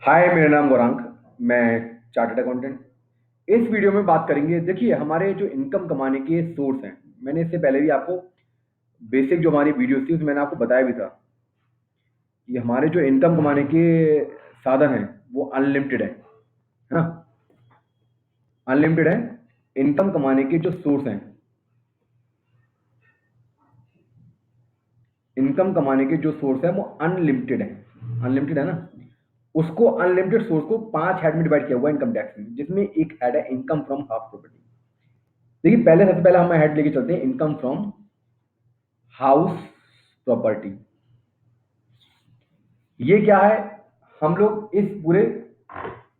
हाय, मेरा नाम गौरांग। मैं चार्टर्ड अकाउंटेंट। इस वीडियो में बात करेंगे। देखिए, हमारे जो इनकम कमाने के सोर्स हैं, मैंने इससे पहले भी आपको बेसिक जो हमारी वीडियोस थी उसमें मैंने आपको बताया भी था कि हमारे जो इनकम कमाने के साधन हैं वो अनलिमिटेड है ना। अनलिमिटेड है। इनकम कमाने के जो सोर्स हैं, इनकम कमाने के जो सोर्स है वो अनलिमिटेड है। अनलिमिटेड है ना। उसको अनलिमिटेड सोर्स को 5 हेड में डिवाइड किया हुआ है इनकम टैक्स में, जिसमें एक हेड है इनकम फ्रॉम हाउस प्रॉपर्टी। देखिए, सबसे पहले हम हेड लेके चलते हैं इनकम फ्रॉम हाउस प्रॉपर्टी। ये क्या है? हम लोग इस पूरे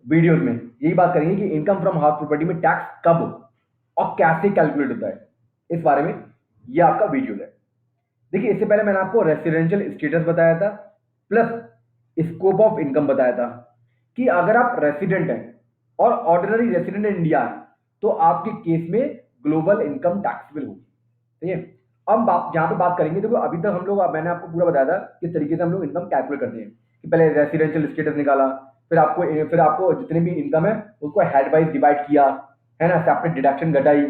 वीडियो में यही बात करेंगे कि इनकम फ्रॉम हाउस प्रॉपर्टी में टैक्स कब और कैसे कैलकुलेट होता है, इस बारे में ये आपका वीडियो है। देखिए, इससे पहले मैंने आपको रेसिडेंशियल स्टेटस बताया था, प्लस स्कोप ऑफ इनकम बताया था कि अगर आप रेसिडेंट हैं और ऑर्डिनरी रेसिडेंट इन इंडिया है तो आपके केस में ग्लोबल इनकम टैक्सेबल होगी। ठीक है। अब आप जहां पे बात करेंगे, देखो अभी तक हम लोग, मैंने आपको पूरा बताया था किस तरीके से हम लोग इनकम कैलकुलेट करते हैं कि पहले रेसिडेंशियल स्टेटस निकाला, फिर आपको जितने भी इनकम है उसको हेड वाइज डिवाइड किया, है ना, सेपरेट डिडक्शन घटाई,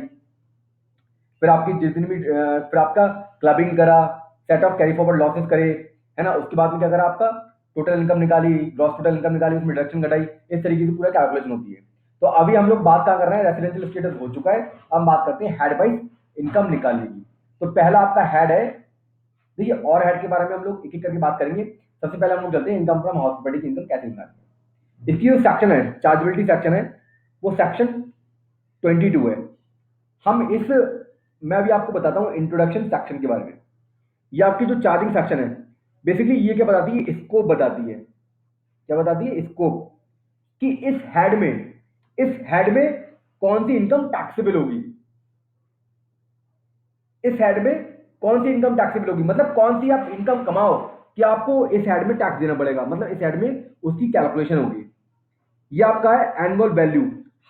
फिर आपकी जितनी भी फिर आपका क्लबिंग करा, set of carry forward losses करे, है ना। उसके बाद में क्या करा, आपका टोटल इनकम निकाली, ग्रॉस टोटल इनकम निकाली, उसमें डिडक्शन घटाई। इस तरीके से पूरा कैलकुलेशन होती है। तो अभी हम लोग बात क्या कर रहे हैं, रेसिडेंशियल स्टेटस हो चुका है, अब हम बात करते हैं हेड वाइज इनकम निकालने की। तो पहला आपका हेड है। देखिए, और हेड के बारे में हम लोग एक एक करके बात करेंगे। सबसे पहले हम लोग चलते हैं इनकम फ्रॉम हाउस प्रॉपर्टी की इनकम कैसे निकालनी है। इसकी जो सेक्शन है, चार्जेबिलिटी सेक्शन है, वो सेक्शन 22 है। हम इस मैं अभी आपको बताता हूँ इंट्रोडक्शन सेक्शन के बारे में। ये आपकी जो चार्जिंग सेक्शन है, बेसिकली ये क्या बताती है, स्कोप बताती है। क्या बताती है? स्कोप। कि इस हेड में कौन सी इनकम टैक्सेबल होगी। इस हेड में कौन सी इनकम टैक्सेबल होगी, मतलब कौन सी आप इनकम कमाओ कि आपको इस हेड में टैक्स देना पड़ेगा, मतलब इस हेड में उसकी कैलकुलेशन होगी। ये आपका है annual value.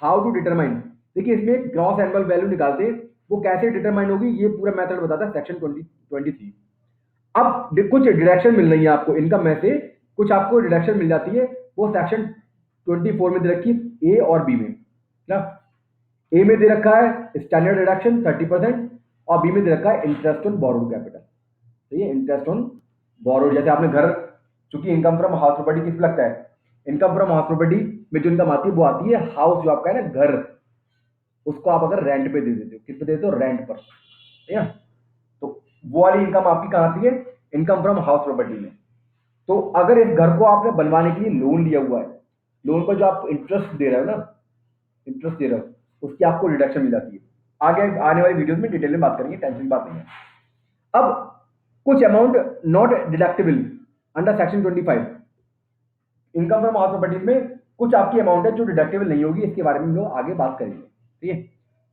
How to determine. देखिए, इसमें ग्रॉस एनुअल वैल्यू निकालते हैं, वो कैसे डिटरमाइन होगी ये पूरा मेथड बताता है सेक्शन 23। अब कुछ डिडक्शन मिल रही है आपको इनकम में से, कुछ आपको डिडक्शन मिल जाती है, वो सेक्शन 24 में दे रखी है, ए और बी में ना। ए में दे रखा है स्टैंडर्ड डिडक्शन 30%, और बी में दे रखा है इंटरेस्ट ऑन बोरोड कैपिटल। तो ये इंटरेस्ट ऑन बोरोड, जैसे आपने घर, चूंकि इनकम फ्रॉम हाउस प्रॉपर्टी किस पे लगता है, इनकम फ्रॉम हाउस प्रॉपर्टी में जो इनकम आती है वो आती है हाउस जो आपका है ना, घर, उसको आप अगर रेंट पे दे देते हो, किस पे देते हो, रेंट पर, ठीक है। तो वो वाली इनकम आपकी कहाँ आती है, इनकम फ्रॉम हाउस प्रॉपर्टी में। तो अगर इस घर को आपने बनवाने के लिए लोन लिया हुआ है, लोन पर जो आप इंटरेस्ट दे रहे हो ना, इंटरेस्ट दे रहे हो, उसकी आपको डिडक्शन मिल जाती है। आगे आने वाली वीडियोस में डिटेल में बात करेंगे, टेंशन की बात नहीं है। अब कुछ amount not deductible under section 25। Income from house properties में कुछ आपकी अमाउंट है जो डिडक्टेबल नहीं होगी, इसके बारे में हम लोग आगे बात करेंगे। ठीक है।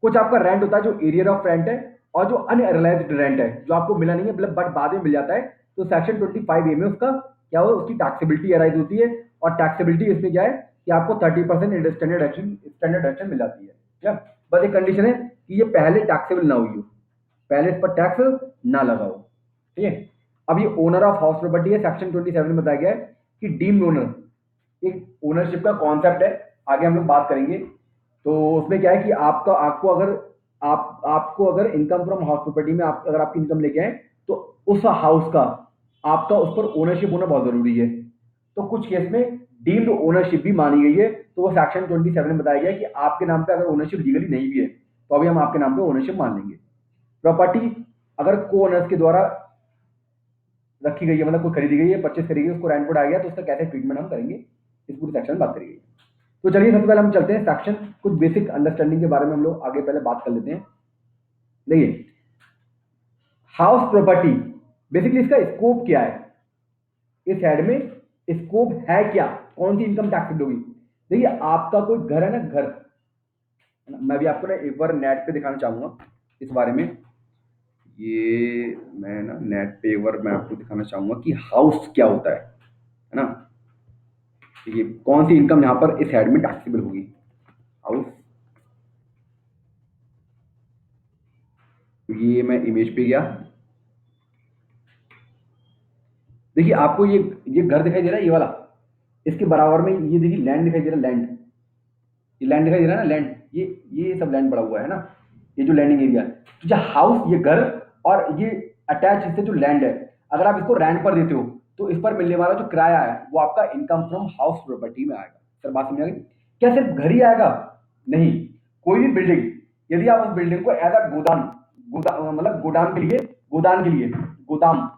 कुछ आपका रेंट होता है जो एरियर ऑफ रेंट है, और जो अनएयरलाइज्ड रेंट है जो आपको मिला नहीं है, मतलब बट बाद में मिल जाता है, तो सेक्शन 25A में उसका क्या हो, उसकी टैक्सेबिलिटी अराइज होती है। और टैक्सेबिलिटी इसमें क्या है कि आपको 30% स्टैंडर्ड एक्शन मिल जाती है। क्या? बस एक कंडीशन है कि ये पहले टैक्सेबल ना हुई हो, पहले इस पर टैक्स ना लगाओ। ठीक है। अब ये ओनर ऑफ हाउस प्रॉपर्टी है, सेक्शन 27 में बताया गया है कि डीम्ड ओनर, एक ओनरशिप का कॉन्सेप्ट है, आगे हम लोग बात करेंगे। तो उसमें क्या है कि आपका आपको अगर आपको अगर इनकम फ्रॉम हाउस प्रॉपर्टी में अगर आपकी इनकम लेके आए, तो उस हाउस का आपका उस पर ओनरशिप होना बहुत जरूरी है। तो कुछ केस में डीम्ड ओनरशिप भी मानी गई है, तो वो सेक्शन 27 में बताया गया है कि आपके नाम पे अगर ओनरशिप लीगली नहीं भी है तो अभी हम आपके नाम पे ओनरशिप मान लेंगे। प्रॉपर्टी अगर को ओनर्स के द्वारा रखी गई है, मतलब कोई खरीदी गई है, परचेस करी गई, उसको रेंट पर आ गया, तो उसका कैसे ट्रीटमेंट हम करेंगे, इस पूरे सेक्शन में बात करी गई है। तो चलिए, सबसे पहले हम चलते हैं सेक्शन, कुछ बेसिक अंडरस्टैंडिंग के बारे में हम लोग आगे पहले बात कर लेते हैं। देखिए, हाउस प्रॉपर्टी, बेसिकली इसका स्कोप क्या है, इस हेड में स्कोप है क्या, कौन सी इनकम टैक्सेबल होगी। देखिए, आपका कोई घर है ना, घर, मैं भी आपको ना एक बार नेट पे दिखाना चाहूंगा इस बारे में। ये मैं ना नेट पे एक बार मैं आपको दिखाना चाहूंगा कि हाउस क्या होता है ना। ये कौन सी इनकम यहाँ पर इस हेड में टैक्सेबल होगी, हाउस। ये मैं इमेज पे गया। देखिए, आपको ये घर दिखाई दे रहा है, ये वाला। इसके बराबर में ये देखिए लैंड दिखाई दे रहा है, लैंड, ये लैंड दिखाई दे रहा है ना, लैंड, ये सब लैंड पड़ा हुआ है ना, ये जो लैंडिंग एरिया है। तो जो हाउस, ये घर, और ये अटैच इससे जो लैंड है, अगर आप इसको रेंट पर देते हो तो इस पर मिलने वाला जो किराया है वो आपका इनकम फ्रॉम हाउस प्रॉपर्टी में आएगा। सर बात समझ आ गई? क्या सिर्फ घर ही आएगा? नहीं, कोई भी बिल्डिंग, यदि आप उस बिल्डिंग को एज अ गोदाम, मतलब गोदाम के लिए, गोदाम के लिए, गोदाम,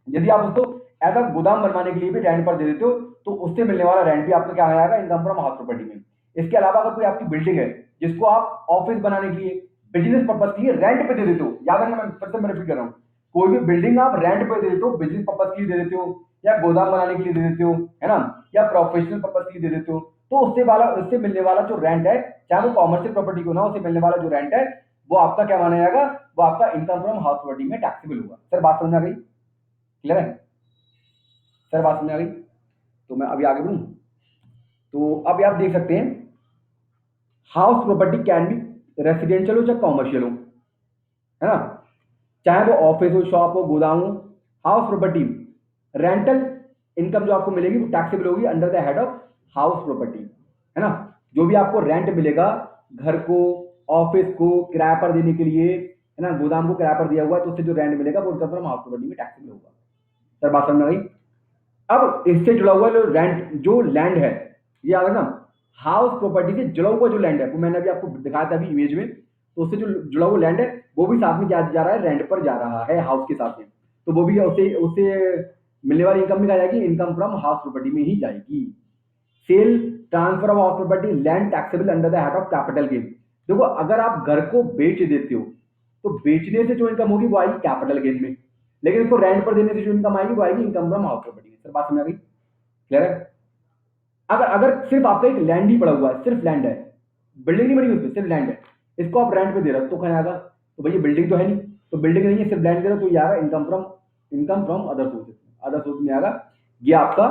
यदि आप उसको एज अ गोदाम बनवाने के लिए भी रेंट पर दे देते हो तो उससे मिलने वाला रेंट भी आपका क्या आएगा, इनकम फ्रॉम हाउस प्रॉपर्टी में। इसके अलावा अगर कोई आपकी बिल्डिंग है जिसको आप ऑफिस बनाने के लिए, बिजनेस पर्पज के लिए रेंट पे दे देते हो, याद रखना, मैं फिर से मैं रिपीट कर रहा हूँ, कोई भी बिल्डिंग आप रेंट पे दे देते हो, बिजनेस पर्पज के लिए दे देते हो, या गोदाम बनाने के लिए दे देते हो, है ना, या प्रोफेशनल पर्पज के लिए दे देते हो, तो उससे मिलने वाला जो रेंट है, चाहे वो कॉमर्शियल प्रॉपर्टी को ना, उससे मिलने वाला जो रेंट है वो आपका क्या माना जाएगा, वो आपका इनकम फ्रॉम हाउस प्रॉपर्टी में टैक्सेबल होगा। सर बात समझ आ गई? क्लियर है? सर बात समझ आ गई? तो मैं अभी आगे बढ़ूं। तो अभी आप देख सकते हैं, house property can be residential हो चाहे कॉमर्शियल हो, है ना, चाहे वो ऑफिस हो, शॉप हो, गोदाम हो, हाउस प्रॉपर्टी रेंटल इनकम जो आपको मिलेगी वो टैक्सेबल होगी under the head of house property, है ना। जो भी आपको रेंट मिलेगा, घर को, ऑफिस को किराए पर देने के लिए, है ना, गोदाम को किराए पर दिया हुआ है, तो उससे जो रेंट मिलेगा वो इनकम फ्रॉम हाउस प्रॉपर्टी में टैक्सेबल होगा। सर बात समझ में आ गई? अब इससे जुड़ा हुआ जो रेंट, जो लैंड है, ये आ गया ना, हाउस प्रॉपर्टी से जुड़ा हुआ जो लैंड है, वो मैंने अभी आपको दिखाया था अभी इमेज में, तो उससे जो जुड़ा हुआ लैंड है वो भी साथ में क्या जा रहा है, रेंट पर जा रहा है हाउस के साथ में, तो वो भी उससे उससे मिलने वाली इनकम में क्या जाएगी, इनकम फ्रॉम हाउस प्रॉपर्टी में ही जाएगी। Sale, transfer of house property, land taxable under the head of capital gain. देखो, अगर आप घर को बेच देते हो तो बेचने से जो इनकम होगी वो आएगी कैपिटल गेन में, लेकिन इसको रेंट पर देने से जो इनकम आएगी वो आएगी इनकम फ्रॉम हाउस प्रॉपर्टी में। सर बात समझ आ गई? क्लियर है? अगर अगर सिर्फ आपका एक लैंड ही पड़ा हुआ है, सिर्फ लैंड है, बिल्डिंग नहीं बनी उसमें, सिर्फ लैंड है, इसको आप रेंट पे दे रहे हो तो कहाँ आएगा, तो भैया बिल्डिंग तो है नहीं, तो बिल्डिंग नहीं है, सिर्फ लैंड दे रहे हो, तो ये आएगा income from other sources, other source में आएगा, ये आपका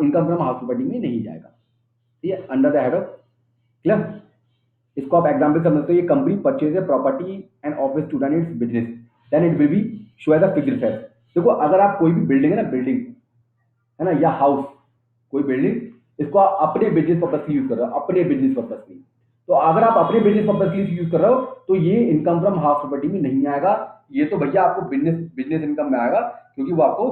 इनकम फ्रॉम हाउस प्रॉपर्टी में नहीं जाएगा। ठीक है, under the head of, clear. इसको आप एग्जाम्पल समझते हो, ये company purchase a property and office to run its business, then it will be show as a fixed asset. देखो, अगर आप कोई भी बिल्डिंग है ना, बिल्डिंग है ना, या हाउस, कोई बिल्डिंग, इसको आप अपने बिजनेस पर्पज के यूज कर रहे हो, अपने बिजनेस पर्पज के, तो अगर आप अपने बिजनेस पर्पज के लिए यूज कर रहे हो तो ये इनकम फ्रॉम हाउस प्रॉपर्टी में नहीं आएगा, ये तो भैया आपको बिजनेस बिजनेस इनकम में आएगा, क्योंकि वो आपको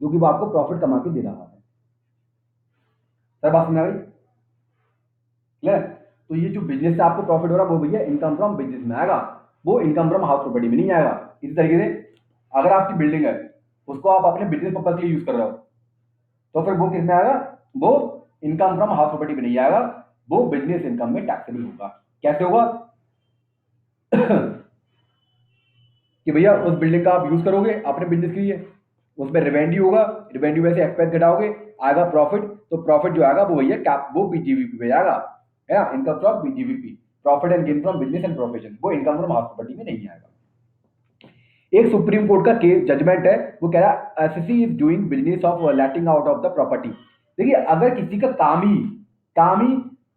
क्योंकि वो आपको प्रॉफिट कमा के दे रहा है। सर बात समझ आ गई? क्लियर? तो ये जो बिजनेस से आपको प्रॉफिट हो रहा है वो भैया इनकम फ्रॉम बिजनेस में आएगा, वो इनकम फ्रॉम हाउस प्रॉपर्टी में नहीं आएगा। इसी तरीके से अगर आपकी बिल्डिंग है, उसको आप अपने बिजनेस पर्पज के लिए यूज कर रहे हो, तो फिर वो किस में आएगा, वो इनकम फ्रॉम हाउस प्रॉपर्टी में नहीं आएगा, वो बिजनेस इनकम में टैक्सेबल होगा। कैसे होगा? कि भैया उस बिल्डिंग का आप यूज करोगे अपने बिजनेस के लिए, उसमें रेवेन्यू होगा, रेवेन्यू में से एक्सपेंस घटाओगे, आएगा प्रॉफिट, तो प्रॉफिट जो आएगा वो भैया वो पीजीवीपी पे जाएगा, है ना, income from PGVP, profit and gain from business and profession, वो इनकम फ्रॉम हाउस प्रॉपर्टी में नहीं आएगा। एक सुप्रीम कोर्ट का केस जजमेंट है, वो कह रहा है SSC is doing business of letting out of the property. देखिए, अगर किसी का काम ही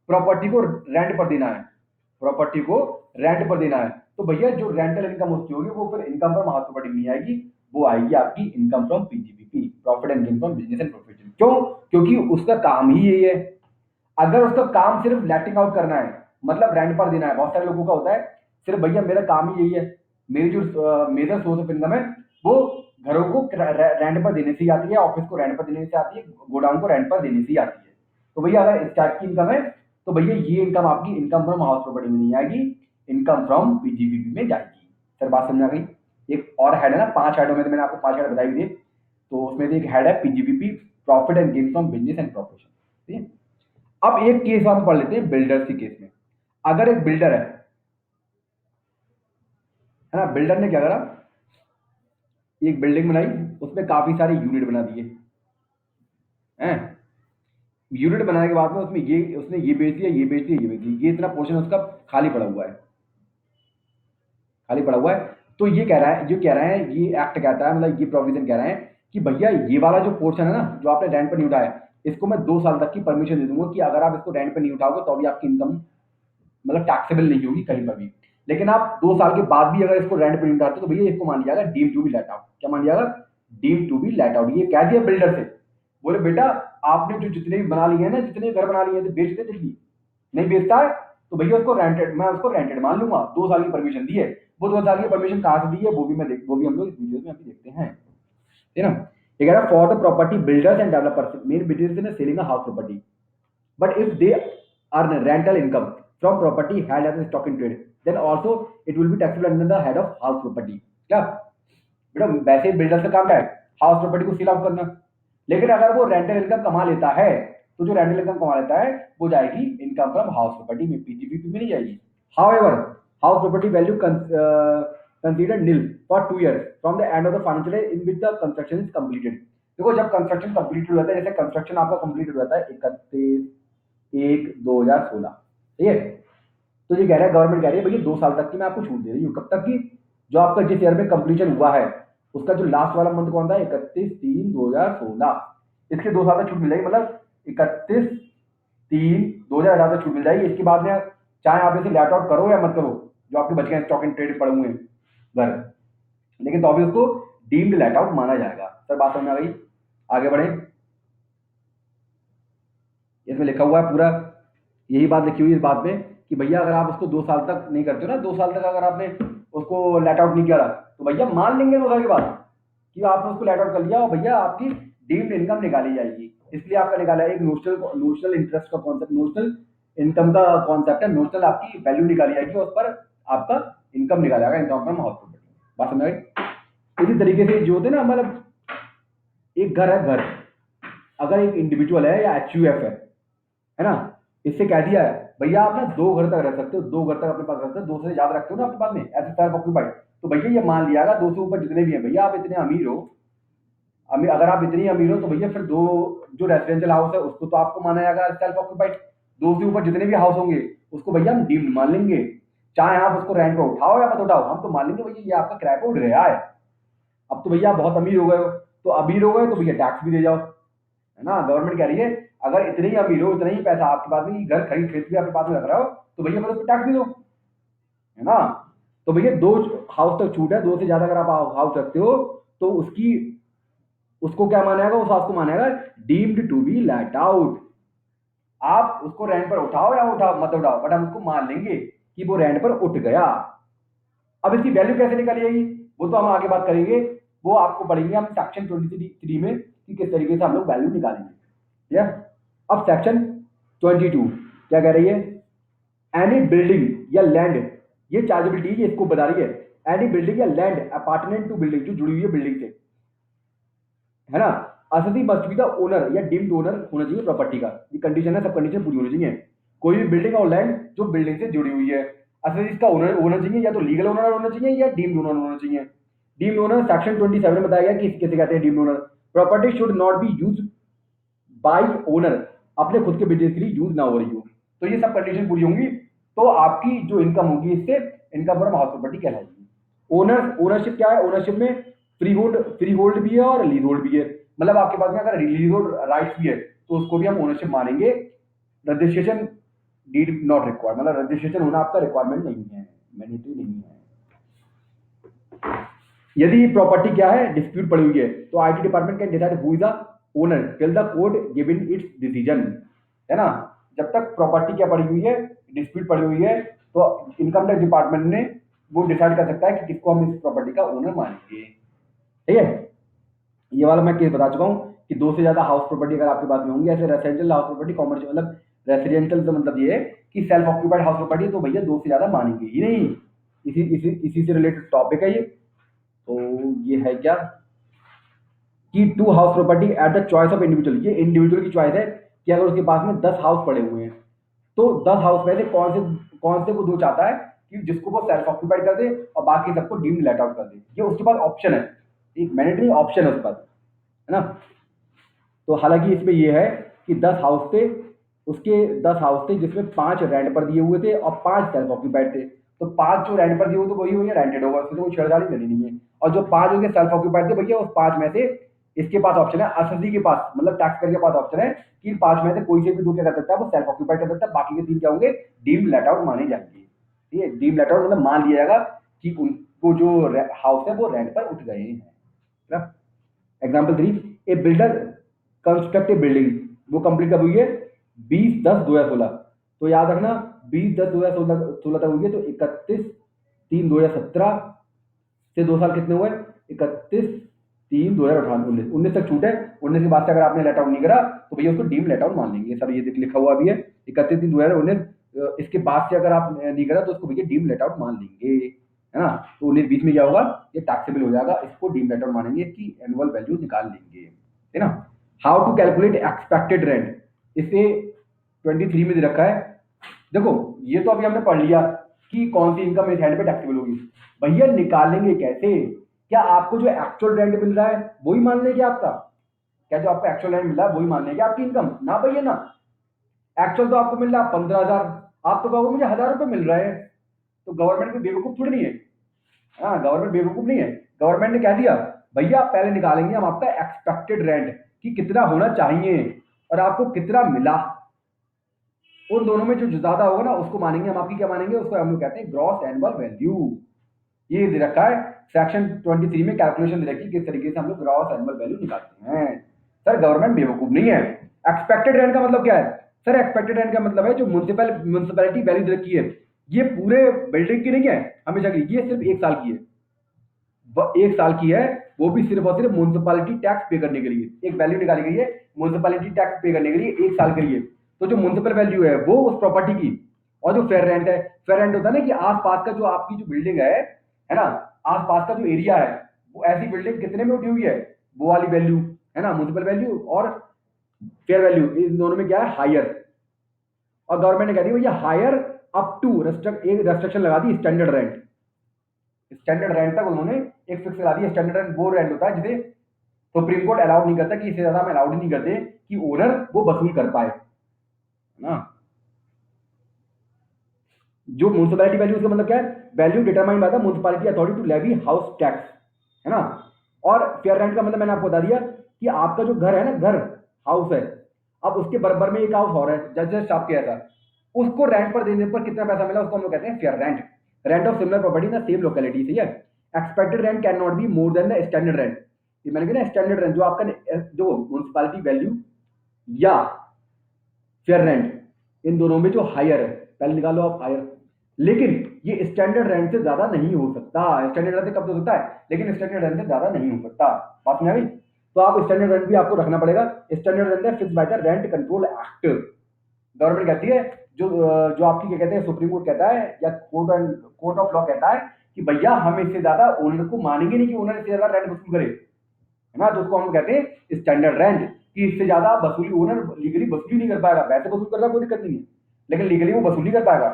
प्रॉपर्टी को रेंट पर देना है, प्रॉपर्टी को रेंट पर देना है, तो भैया जो रेंटल इनकम उसकी होगी वो फिर इनकम फ्रॉम हाउस प्रॉपर्टी नहीं आएगी, वो आएगी आपकी income from PGBP, profit and gain from business and profession. क्यों? क्योंकि उसका काम ही यही है। अगर उसका काम सिर्फ लेटिंग आउट करना है, मतलब रेंट पर देना है, बहुत सारे लोगों का होता है सिर्फ भैया मेरा काम ही यही है, मेरी जो मेजर सोर्स ऑफ इनकम है वो घरों को रेंट पर देने से ही आती है, ऑफिस को रेंट पर देने से आती है, गोडाउन को रेंट पर देने से ही आती है। तो भैया अगर इस टाइप की इनकम है तो भैया ये इनकम आपकी इनकम फ्रॉम हाउस प्रॉपर्टी में नहीं आएगी, इनकम फ्रॉम पीजीबीपी में जाएगी। सर बात समझ आ गई? एक और हेड है ना, 5 हेडों में, तो मैंने आपको 5 हेड बताई थी, तो उसमें से एक हेड है PGBP, profit and gain from business and profession. ठीक है, अब एक केस हम पढ़ लेते हैं बिल्डर्स के केस में। अगर एक बिल्डर है ना, बिल्डर ने क्या करा, एक बिल्डिंग बनाई, उसमें काफी सारे यूनिट बना दिए हैं, यूनिट बनाने के बाद में उसमें ये उसने ये बेच दिया, ये बेच दिया, ये बेच दिया, ये इतना पोर्शन उसका खाली पड़ा हुआ है, खाली पड़ा हुआ है। तो ये कह रहा है, जो कह रहा है, ये एक्ट कहता है, मतलब ये प्रोविजन कह रहा है कि भैया ये वाला जो पोर्शन है ना, जो आपने रेंट पर नहीं उठाया, इसको मैं 2 साल तक की परमिशन दे दूंगा कि अगर आप इसको रेंट पर नहीं उठाओगे तो अभी आपकी इनकम मतलब टैक्सेबल नहीं होगी कहीं पर भी। लेकिन आप 2 साल के बाद भी अगर इसको रेंट पे नहीं उठाते तो भैया इसको मान लिया जाएगा deem to be let out. क्या मान लिया जाएगा? Deem to be let out. ये कह दिया बिल्डर से, बोले बेटा आपने जो जितने भी बना लिए हैं ना, जितने घर बना लिए हैं, तो बेच दे जल्दी। नहीं बेचता है तो भैया उसको रेंटेड, मैं उसको रेंटेड मान लूंगा। 2 साल की परमिशन दी है, वो 2 साल की परमिशन कहाँ से दी है वो भी वो भी हम लोग इस वीडियो में अभी देखते हैं, है ना। ये कह रहा for the property builders and developers main business in selling a house property, but if they earn rental income from property held as a stock in trade, then also it will be taxable under the head of house property। क्या बेटा, वैसे builder का काम क्या है, house property को seal out करना। लेकिन अगर वो रेंटल इनकम कमा लेता है, तो जो रेंटल इनकम कमा लेता है वो जाएगी इनकम फ्रॉम हाउस प्रॉपर्टी में, पीजीबीपी में नहीं जाएगी। However house property value considered nil for 2 years from the end of the financial year in which the construction is completed. देखो जब कंस्ट्रक्शन कंप्लीट हो जाता है, जैसे कंस्ट्रक्शन आपका कंप्लीट हो जाता है 31/1/2016, ठीक है। तो ये कह रहा है, गवर्नमेंट कह रही है भैया 2 साल तक की मैं आपको छूट दे रही हूँ। कब तक की, जो आपका जिस ईयर में कंप्लीशन हुआ है उसका जो लास्ट वाला मंथ कौन था, 31/3/2016, इसके 2 साल तक छूट मिल जाएगी। मतलब 31/3/2018 तक छूट मिल जाएगी। इसके बाद में चाहे आप इसे लेट आउट करो या मत करो, जो आपके बच गए स्टॉक इन ट्रेड पड़े हुए हैं घर, लेकिन तो अभी उसको डीम्ड लेट आउट माना जाएगा। सर बात समझ में आ गई, आगे बढ़े। इसमें लिखा हुआ है पूरा, यही बात लिखी हुई है इस बात में कि भैया अगर आप उसको 2 साल तक नहीं करते हो ना, 2 साल तक अगर आपने उसको लेट आउट नहीं किया तो भैया मान लेंगे 2 साल के बाद कि आपने उसको लेट आउट कर लिया, और भैया आपकी डीम्ड इनकम निकाली जाएगी। इसलिए आपका निकाला है एक नोशनल इंटरेस्ट का कॉन्सेप्ट, नोशनल इनकम का कॉन्सेप्ट है। नोशनल आपकी वैल्यू निकाली जाएगी, उस पर आपका इनकम निकाला जाएगा, इनकम फ्रॉम हाउस प्रॉपर्टी। बात समझ आई। इसी तरीके से जो होते हैं ना, मतलब एक घर है, घर अगर एक इंडिविजुअल है या एचयूएफ है ना, इससे कह दिया है भैया आप ना 2 घर तक रह सकते हो, 2 घर तक अपने पास रह सकते हो, 2 से ज्यादा रखते हो ना अपने पास में ऐसे सेल्फ ऑक्यूपाइड, तो भैया ये मान लिया 2 से ऊपर जितने भी हैं, भैया आप इतने अमीर हो, अगर आप इतनी अमीर हो तो भैया फिर 2 जो रेसिडेंशियल हाउस है उसको तो आपको माना जाएगा सेल्फ ऑक्यूपाइड। 2 से ऊपर जितने भी हाउस होंगे उसको भैया हम डीम्ड मान लेंगे, चाहे आप उसको रेंट पर उठाओ या मत उठाओ, हम तो मान लेंगे भैया ये आपका किराए पर उठ रहा है। अब तो भैया आप बहुत अमीर हो गए हो, तो अमीर हो गए तो भैया टैक्स भी दे जाओ, है ना। गवर्नमेंट कह रही है अगर इतने ही अमीर हो, इतना ही पैसा आपके पास में, घर खरीद खरीद के आपके पास में रख रहा हो, तो भैया फिर उस पर टैक्स भी दो, है ना। तो भैया 2 हाउस तक छूट है, 2 से ज्यादा अगर आप हाउस रखते हो तो उसकी उसको क्या मानेगा, उस हाउस को मानेगा deemed to be let out. आप उसको रेंट पर उठाओ या उठाओ मत उठाओ, बट हम उसको मान लेंगे कि वो रेंट पर उठ गया। अब इसकी वैल्यू कैसे निकाली जाएगी वो तो हम आगे बात करेंगे, वो आपको पढ़ेंगे हम सेक्शन 23 में कि किस तरीके से हम लोग वैल्यू निकालेंगे, ठीक है। अब सेक्शन 22 क्या कह रही है, एनी बिल्डिंग या लैंड, ये चार्जेबिलिटी ये इसको बता रही है, एनी बिल्डिंग या लैंड अपार्टमेंट टू बिल्डिंग, जो जुड़ी हुई है बिल्डिंग से, है ना, असदी मस्ट बी द ओनर या डीम्ड ओनर होना चाहिए प्रॉपर्टी का। ये कंडीशन है, सब कंडीशन पूरी होनी चाहिए। कोई भी बिल्डिंग और लैंड जो बिल्डिंग से जुड़ी हुई है, असदी इसका ओनर होना चाहिए, या तो लीगल ओनर होना चाहिए या डीम्ड ओनर होना चाहिए। डीम्ड ओनर सेक्शन 27 में बताया गया कि किसे कहते हैं deemed owner. Property should not be use by owner, अपने खुद के बिजनेस के लिए यूज ना हो रही हो, तो ये सब कंडीशन पूरी होंगी तो आपकी जो इनकम होगी इससे इनकम फ्रॉम हाउस प्रॉपर्टी कहलाएगी। ओनरशिप क्या है, ओनरशिप में फ्री होल्ड भी है और लीज होल्ड भी है। मतलब आपके पास में अगर लीज होल्ड राइट्स भी है तो उसको भी हम ओनरशिप मानेंगे। रजिस्ट्रेशन डीड नॉट रिक्वायर्ड, मतलब रजिस्ट्रेशन होना आपका रिक्वायरमेंट नहीं है, मैंडेटरी नहीं है। यदि प्रॉपर्टी क्या है डिस्प्यूट पड़ी हुई है तो IT department can decide who is the owner till the court given it's decision, है ना। जब तक प्रॉपर्टी क्या पड़ी हुई है, डिस्प्यूट पड़ी हुई है, तो इनकम टैक्स डिपार्टमेंट ने वो डिसाइड कर सकता है कि किसको हम इस प्रॉपर्टी का ओनर मानेंगे, ठीक है। ये वाला मैं केस बता चुका हूँ कि 2 से ज्यादा हाउस प्रॉपर्टी अगर आपके पास में होंगी, ऐसे रेसिडेंशियल हाउस प्रॉपर्टी, कॉमर्शियल, मतलब रेसिडेंशियल तो मतलब ये है कि सेल्फ ऑक्यूपाइड हाउस प्रॉपर्टी, तो भैया 2 से ज्यादा मानेंगे ही नहीं। इसी से रिलेटेड टॉपिक है ये। तो ये है क्या कि 2 house property at the choice of individual, ये इंडिविजुअल की चॉइस है कि अगर उसके पास में 10 हाउस पड़े हुए हैं तो 10 हाउस में से कौन से वो 2 चाहता है कि जिसको वो सेल्फ ऑक्यूपाइड कर दे और बाकी सबको डीम्ड लेट आउट कर दे। ये उसके पास ऑप्शन है, एक मैंडेटरी ऑप्शन है उसके पास, है ना। तो हालांकि इसमें ये है कि 10 हाउस थे, उसके 10 हाउस थे जिसमें 5 रेंट पर दिए हुए थे और 5 सेल्फ ऑक्यूपाइड थे। तो 5 जो रेंट पर दिए हुए थे वही भैया रेंटेड होगा, उसमें तो कोई छेड़छाड़ी करनी नहीं है। और जो 5 उसके सेल्फ ऑक्यूपाइड थे भैया, उस 5 में से इसके पास ऑप्शन है, असदी के पास मतलब टैक्स पेयर के पास ऑप्शन है कि इन 5 में से कोई से भी 2 क्या कर सकता है, वो सेल्फ ऑक्यूपाइड कर सकता है, बाकी के 3 क्या होंगे, डीम्ड लेट आउट माने जाएंगे। ठीक है, डीम्ड लेट आउट मतलब मान लिया जाएगा कि उनको जो हाउस है वो रेंट पर उठ गए हैं। एग्जाम्पल 3, ए बिल्डर कंस्ट्रक्ट ए बिल्डिंग, वो कंप्लीट कब हुई है? 20/10/2016। तो याद रखना 20/10/2016 तक हुई है, तो 31/3/2017 से 2 साल कितने हुए? 31/3/2018, 19 तक छूट है। 19 के बाद से अगर आपने लेट आउट नहीं करा तो भैया उसको डीम लेट आउट मान लेंगे। सर ये लिखा हुआ भी है 31/3/2019, इसके बाद से अगर आप नहीं करा तो उसको भैया डीम लेट आउट मान लेंगे, है ना। तो 19-20 में क्या होगा? ये टैक्सेबल हो जाएगा, इसको डीम लेट आउट मानेंगे, इसकी एनुअल वैल्यू निकाल लेंगे, है ना। How to calculate expected rent, इसे 23 में दे रखा है। देखो ये तो अभी हमने पढ़ लिया कि कौन सी इनकम इस हैंड पे टैक्सेबल होगी। भैया निकालेंगे कैसे? क्या आपको जो एक्चुअल रेंट मिल रहा है वही मान लेंगे आपका? क्या जो आपको एक्चुअल रेंट मिल रहा है वही मान लेंगे आपकी इनकम? ना भैया ना। एक्चुअल तो आपको मिल रहा है 15,000, आप तो कहोगे मुझे 1,000 रुपये मिल रहा है। तो गवर्नमेंट भी बेवकूफ थोड़ी नहीं है। हाँ, गवर्नमेंट बेवकूफ नहीं है। गवर्नमेंट ने कह दिया भैया पहले निकालेंगे हम आपका एक्सपेक्टेड रेंट कि कितना होना चाहिए और आपको कितना मिला। उन दोनों में जो ज्यादा होगा ना उसको मानेंगे हम, आपकी क्या मानेंगे? उसको हम लोग कहते हैं ग्रॉस एनुअल वैल्यू। ये दे रखा है सेक्शन 23 में, कैलकुलेशन दे रखी है किस तरीके से हम लोग ग्रॉस एनुअल वैल्यू निकालते हैं। सर गवर्नमेंट बेवकूफ नहीं है। एक्सपेक्टेड रेंट का मतलब क्या है? सर एक्सपेक्टेड रेंट का मतलब है जो म्युनिसिपैलिटी वैल्यू दे रखी है, ये पूरे बिल्डिंग की नहीं है हमेशा की, ये सिर्फ 1 साल की है। 1 साल की है, वो भी सिर्फ और सिर्फ म्युनिसिपैलिटी टैक्स पे करने के लिए एक वैल्यू निकाली गई है, म्युनिसिपैलिटी टैक्स पे करने के लिए 1 साल के लिए। तो जो म्युनिसिपल वैल्यू है वो उस प्रॉपर्टी की, और जो फेयर रेंट है, फेयर रेंट होता है ना कि आसपास का जो आपकी जो बिल्डिंग है ना, आसपास का जो एरिया है, वो ऐसी बिल्डिंग कितने में उठी हुई है, वो वाली वैल्यू, है ना। म्युनिसिपल वैल्यू और फेयर वैल्यू इन दोनों में क्या है? हायर। और गवर्नमेंट ने कह दिया भैया हायर अप टू एक रेस्ट्रिक्शन लगा दी, स्टैंडर्ड रेंट। स्टैंडर्ड रेंट तक उन्होंने एक फिक्स लगा दी। स्टैंडर्ड रेंट वो रेंट होता है जिसे सुप्रीम कोर्ट अलाउड नहीं करता कि इससे ज्यादा हम अलाउड नहीं करते कि ओनर वो वसूल कर पाए, है ना। जो म्युनिसिपैलिटी वैल्यू, उसका मतलब क्या है? Value determined by the municipality authority to levy house tax, है ना। और फेयर रेंट का मतलब मैंने आपको बता दिया कि आपका जो घर है ना, घर हाउस है, अब उसके बराबर में एक हाउस और है जस्ट आपके ऐसा, उसको रेंट पर देने पर कितना पैसा मिला उसको हम लोग कहते हैं fair rent. Rent of similar property in the same locality, सही है। Expected rent can not be more than the standard rent. ये मैंने कहा ना, स्टैंडर्ड रेंट जो आपका जो म्युनिसिपैलिटी वैल्यू या फेयर रेंट, इन दोनों में जो हायर है, पहले निकालो आप हायर। लेकिन ये स्टैंडर्ड रेंट से ज्यादा नहीं हो सकता। स्टैंडर्ड रेंट से कब तो सकता है, लेकिन स्टैंडर्ड रेंट से ज्यादा नहीं हो सकता। बात में आ गई? तो आप स्टैंडर्ड रेंट भी आपको रखना पड़ेगा। स्टैंडर्ड रेंट है fix by the rent control act. Government कहती है, जो जो आपकी क्या कहते हैं, सुप्रीम कोर्ट कहता है या कोर्ट ऑफ लॉ कहता है कि भैया हम इससे ज्यादा ओनर को मानेंगे नहीं कि ओनर इससे ज्यादा रेंट वसूल करे, है ना। तो उसको हम कहते हैं स्टैंडर्ड रेंट, कि इससे ज्यादा वसूली ओनर लीगली वसूली नहीं कर पाएगा। वैसे वसूल कर रहा कोई दिक्कत नहीं है, लेकिन लीगली वो वसूली कर पाएगा।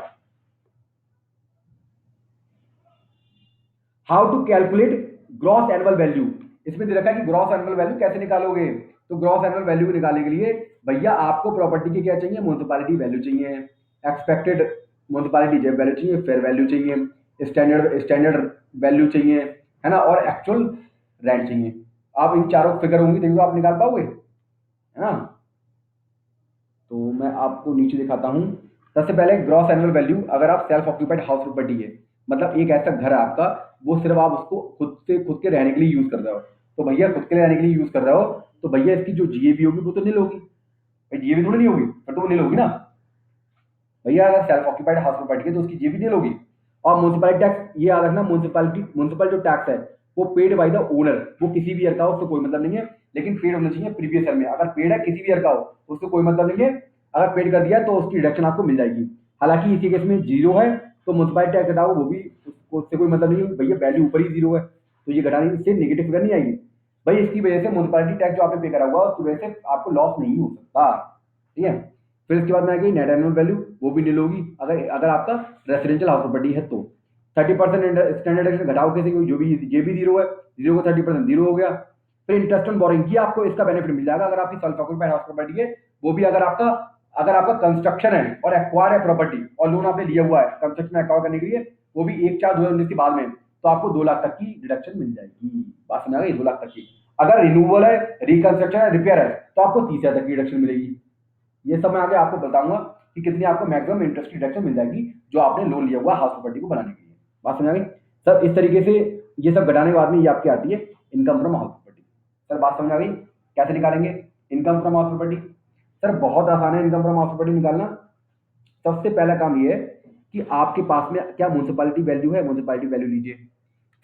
How to calculate gross annual value, इसमें दे रखा है कि ग्रॉस एनुअल वैल्यू कैसे निकालोगे। तो ग्रॉस एनुअल वैल्यू को निकालने के लिए भैया आपको प्रॉपर्टी की क्या चाहिए? म्युनिसिपैलिटी वैल्यू चाहिए, एक्सपेक्टेड म्युनिसिपैलिटी वैल्यू चाहिए, फेयर वैल्यू चाहिए, स्टैंडर्ड वैल्यू चाहिए, है ना, और एक्चुअल रेंट चाहिए। आप इन चारों फिगर होंगी तभी तो आप निकाल पाओगे, है ना। तो मैं आपको नीचे दिखाता हूँ। सबसे पहले ग्रॉस एनुअल वैल्यू, अगर आप सेल्फ ऑक्यूपाइड हाउस प्रॉपर्टी है, मतलब एक ऐसा घर है आपका, वो सिर्फ आप उसको खुद के रहने के लिए यूज कर रहे हो, तो भैया खुद के रहने के लिए यूज कर रहे हो, तो भैया इसकी जो जीएबी होगी वो तो नील होगी। जीएबी थोड़ी नहीं होगी, पर तो वो नील होगी ना भैया। अगर सेल्फ ऑक्यूपाइड हाउस प्रॉपर्टी है तो उसकी जीएबी नील होगी। और म्युनिसिपैलिटी टैक्स, ये याद रखना, म्युनिसिपल जो टैक्स है वो पेड बाय द ओनर, वो किसी भी ईयर का हो उससे कोई मतलब नहीं है, लेकिन पेड होना चाहिए प्रीवियस ईयर में। अगर पेड है किसी भी ईयर का हो उससे कोई मतलब नहीं है, अगर पेड कर दिया तो उसकी डिडक्शन आपको मिल जाएगी। हालांकि इसी केस में जीरो है तो म्युनिसिपैलिटी टैक्स घटाओ, वो भी उससे कोई मतलब नहीं है भैया, वैल्यू ऊपर ही जीरो है तो ये घटाने से नेगेटिव फिगर नहीं आएगी भाई। इसकी वजह से म्युनिसिपैलिटी टैक्स जो आपने पे करा हुआ उसकी वजह से आपको लॉस नहीं हो सकता, ठीक है। फिर इसके बाद में आ गई नेट एनुअल वैल्यू, वो भी नील होगी अगर अगर आपका रेसिडेंशियल हाउस प्रॉपर्टी है तो। 30% स्टैंडर्ड एक्शन घटाओ कैसे, जो भी ये भी जीरो है, जीरो को 30% जीरो हो गया। फिर इंटरेस्ट ऑन बोरिंग, ये आपको इसका बेनिफिट मिल जाएगा अगर आपकी सेल्फ ऑक्यूपाइड हाउस प्रॉपर्टी है, वो भी अगर आपका कंस्ट्रक्शन है और एक्वायर है प्रॉपर्टी और लोन आपने लिया हुआ है कंस्ट्रक्शन एक्वायर करने के लिए, वो भी 1/4/2019 के बाद में, तो आपको 2 लाख तक की डिडक्शन मिल जाएगी। बात समझ आ गई? 2 लाख तक की। अगर रिन्यूअल है, रिकंस्ट्रक्शन है, रिपेयर है, तो आपको 30,000 तक की डिडक्शन मिलेगी। ये सब मैं आगे आपको बताऊंगा कि कितनी आपको मैक्सिमम इंटरेस्ट की डिडक्शन मिल जाएगी जो आपने लोन लिया हुआ हाउस प्रॉपर्टी को बनाने के लिए। बात समझ आ गई? सर इस तरीके से ये सब घटाने के बाद में ये आपकी आती है income from house property. Sir बात समझ आ गई? कैसे निकालेंगे income from house property? Sir बहुत आसान है इनकम फ्रॉम हाउस प्रॉपर्टी निकालना। सबसे पहला काम ये है कि आपके पास में क्या म्युनिसिपैलिटी वैल्यू है, म्युनिसिपैलिटी वैल्यू लीजिए।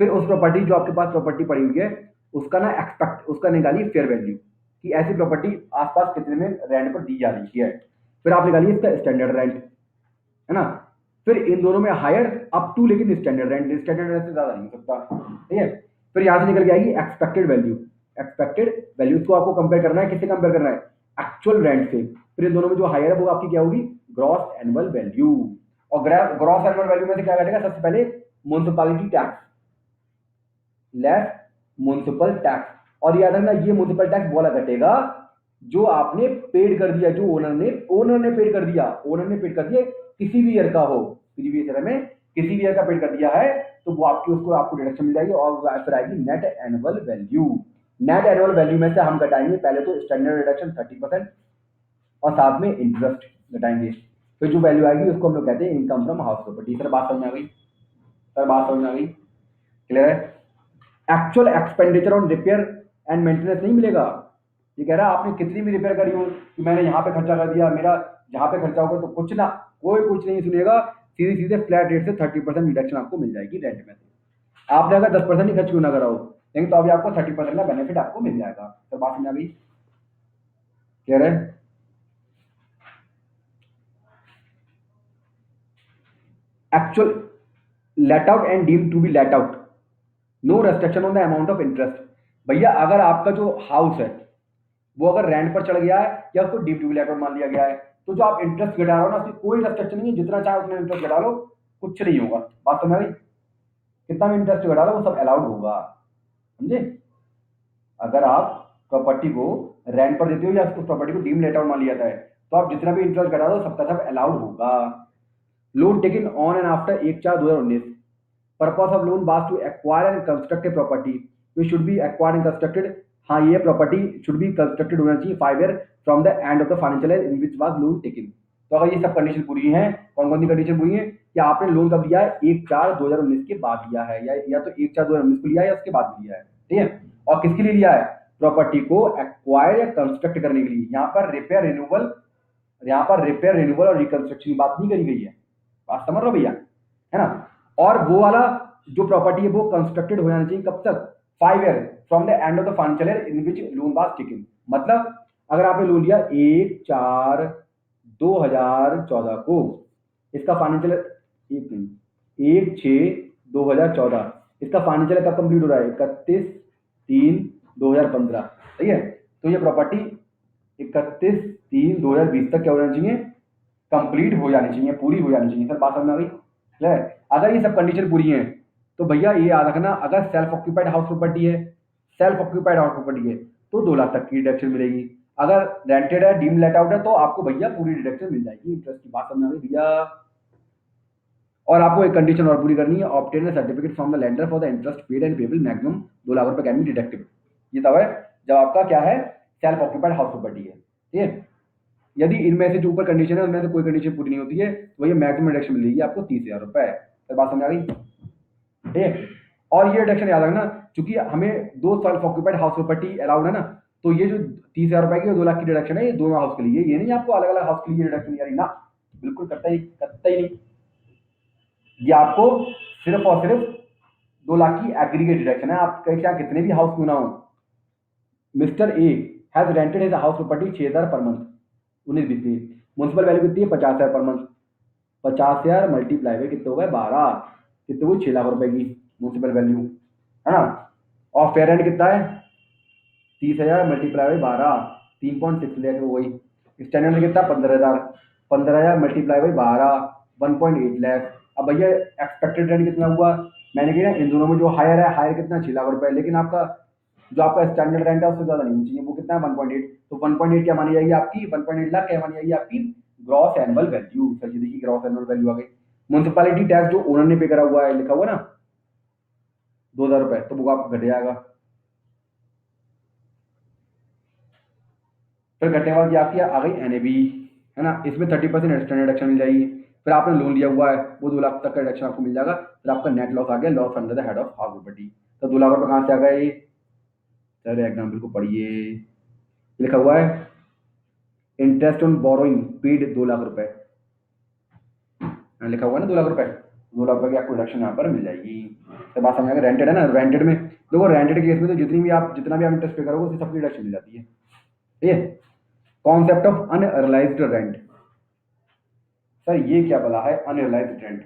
फिर उस प्रॉपर्टी जो आपके पास प्रॉपर्टी पड़ी हुई है उसका ना एक्सपेक्ट उसका निकालिए फेयर वैल्यू कि ऐसी प्रॉपर्टी आसपास कितने में रेंट पर दी जा रही है। फिर आप निकालिए इसका स्टैंडर्ड रेंट, है ना। फिर इन दोनों में हायर अप टू, लेकिन स्टैंडर्ड रेंट, स्टैंडर्ड रेंट से ज्यादा नहीं हो सकता, ठीक है। फिर यहां से निकल के आएगी एक्सपेक्टेड वैल्यू। एक्सपेक्टेड वैल्यू को आपको कंपेयर करना है, किससे कंपेयर करना है? एक्चुअल रेंट से। फिर इन दोनों में जो हायर है वो आपकी क्या होगी? Gross annual value. और ग्रॉस एनुअल वैल्यू में से क्या घटेगा? सबसे पहले municipality tax less municipal tax. और याद रखना ये म्युनिसिपल टैक्स वाला घटेगा जो आपने पेड कर दिया, जो ओनर ने पेड कर दिया, ओनर ने पेड कर दिया किसी भी ईयर का हो, प्रीवियस ईयर में किसी भी ईयर का पेड कर दिया है तो वो आपको डिडक्शन मिल जाएगी। और फिर आएगी net annual value. Net annual value में से हम घटाएंगे पहले तो स्टैंडर्ड डिडक्शन 30% और साथ में इंटरेस्ट घटाएंगे। फिर जो वैल्यू आएगी उसको हम लोग कहते हैं income from house property. Sir बात समझ में आ गई? सर बात समझ में आ गई? क्लियर है? Actual expenditure on repair and maintenance नहीं मिलेगा। ये कह रहा है आपने कितनी भी रिपेयर करी हो कि मैंने यहाँ पे खर्चा कर दिया, मेरा जहाँ पे खर्चा होगा तो कुछ ना, कोई कुछ नहीं सुनेगा। सीधे सीधे फ्लैट रेट से 30% रिडक्शन आपको मिल जाएगी रेंट में से। आपने अगर 10% ही खर्च क्यों ना करा हो, लेकिन तो अभी आपको 30% का बेनिफिट आपको मिल जाएगा। तो बात समझ आ गई? क्लियर है? Actual let out and deem to be let out, no restriction on the amount of interest. भैया अगर आपका जो हाउस है वो अगर रेंट पर चढ़ गया है या उसको deem to be let out मान लिया गया है तो जो आप इंटरेस्ट घटा रहे हो ना उसकी कोई रेस्ट्रिक्शन नहीं है, जितना चाहे उतना इंटरेस्ट घटा लो, कुछ नहीं होगा। बात समझ आ गई? कितना भी इंटरेस्ट घटा लो वो सब अलाउड होगा, समझे। अगर आप प्रॉपर्टी को रेंट पर देते हो या उस प्रॉपर्टी को डीम लेट आउट मान लिया जाता है तो आप जितना भी इंटरेस्ट घटा दो सबका सब अलाउड होगा। Loan taken on and after 1/4/2019, purpose of loan was to acquire and construct a property which should be acquired and constructed. हाँ ये प्रॉपर्टी शुड बी कंस्ट्रक्टेड होना चाहिए 5 year from the end of the financial year in which was loan taken. तो अगर ये सब condition पूरी है, कौन कौन सी कंडीशन पूरी है कि आपने लोन कब लिया है? 1/4/2019 के बाद लिया है, या तो 1/4/2019 को लिया है या उसके बाद लिया है, ठीक है। और किसके लिए लिया है? प्रॉपर्टी को एक्वायर या कंस्ट्रक्ट करने के लिए। यहाँ पर रिपेयर रिन्यूअल और रिकंस्ट्रक्शन की बात नहीं करी गई है। बात समझ रहे हो भैया, है ना। और वो वाला जो प्रॉपर्टी है वो कंस्ट्रक्टेड हो जाना चाहिए कब तक? 5 year from the end of the financial year in which loan was taken. मतलब अगर आपने लोन लिया 1/4/2014 को, इसका फाइनेंशियल 1/6/2014, इसका फाइनेंशियल कब कंप्लीट हो रहा है? 31/3/2015, सही है। तो ये प्रॉपर्टी 31/3/2020 तक क्या हो जानी चाहिए? कंप्लीट हो जानी चाहिए, पूरी हो जानी चाहिए। सर बात समझ में आ गई? क्लियर? अगर ये सब कंडीशन पूरी है तो भैया ये याद रखना, अगर सेल्फ ऑक्यूपाइड हाउस प्रॉपर्टी है, सेल्फ ऑक्यूपाइड हाउस प्रॉपर्टी है तो 2 लाख तक की डिडक्शन मिलेगी। अगर रेंटेड है, डीम लेट आउट है तो आपको भैया पूरी डिडक्शन मिल जाएगी इंटरेस्ट की। बात समझ आ गई भैया? और आपको एक कंडीशन और पूरी करनी है, obtain certificate from the lender for the interest paid and payable maximum 2 lakh रुपए कैन बी डिडक्टेड। ये तब है जब आपका क्या है? सेल्फ ऑक्यूपाइड हाउस प्रॉपर्टी है, ठीक है। यदि इनमें से जो ऊपर कंडीशन है उनमें से कोई कंडीशन पूरी नहीं होती है तो ये मैक्सिमम डिडक्शन मिलेगी आपको 30,000 रुपए। तो बात समझ आ गई? ठीक है। और ये डिडक्शन याद रखना, चूंकि हमें 2 self occupied house property allowed है ना, तो ये जो 30,000 रुपए की 2 लाख की डिडक्शन है ये दोनों हाउस के लिए, ये नहीं आपको अलग अलग हाउस के लिए डिडक्शन यारी ना, बिल्कुल करता ही नहीं। ये आपको सिर्फ और सिर्फ 2 लाख की एग्रीगेट डिडक्शन है। आप कहीं चाहे कितने भी हाउस क्यों ना हो। Mister A has rented his house property 6,000 per month 19-20 में। म्युनिसिपल वैल्यू कितनी है? 50,000 पर मंथ। 50,000 मल्टीप्लाई बाई कितने हो गए? 12, कितने हुए? 6 लाख रुपए की म्युनिसिपल वैल्यू, है ना। और फेयर रेंट कितना है? 30,000 मल्टीप्लाई बाई 12, 3.6 लाख। वही स्टैंडर्ड में कितना? 15,000, 15,000 मल्टीप्लाई बाई 12, 1.8 लाख। अब भैया एक्सपेक्टेड रेंट कितना हुआ? मैंने कहा इन दोनों में जो हायर है, हायर कितना? 6 लाख रुपए, लेकिन आपका जो आपका स्टैंडर्ड रेंट है उससे ज्यादा नहीं होनी चाहिए। वो कितना है? 1.8। तो 1.8 क्या मानी जाएगी आपकी? 1.8 लाख क्या मानी जाएगी आपकी? Gross annual value. सर ये देखिए ग्रॉस एनुअल वैल्यू आ गई। म्युनिसिपैलिटी टैक्स जो ओनर ने पे करा हुआ है, लिखा हुआ ना 2,000 रुपए, तो वो आपको घट जाएगा। फिर घटने के बाद ये आपकी आ गई एनएबी, है ना। इसमें 30% स्टैंडर्ड डिडक्शन मिल जाएगी। फिर आपने लोन लिया हुआ है वो 2 लाख तक का डिडक्शन आपको मिल जाएगा। फिर आपका नेट लॉस आ गया, loss under the head of house property. तो 2 लाख रुपए कहाँ से आ गए? सर एग्जाम्पल को पढ़िए, लिखा हुआ है interest on borrowing paid 2 lakh रुपए, लिखा हुआ है ना 2 लाख रुपए, 2 लाख रुपए की आपको रिडक्शन यहाँ पर मिल जाएगी। तो बात समझ आ गई, रेंटेड है ना, रेंटेड में देखो, रेंटेड केस में तो जितना भी आप इंटरेस्ट पे करोगे उससे सबकी रिडक्शन मिल जाती है। ठीक है, concept of unrealised rent. Sir ये क्या बोला है अनरियलाइज्ड रेंट?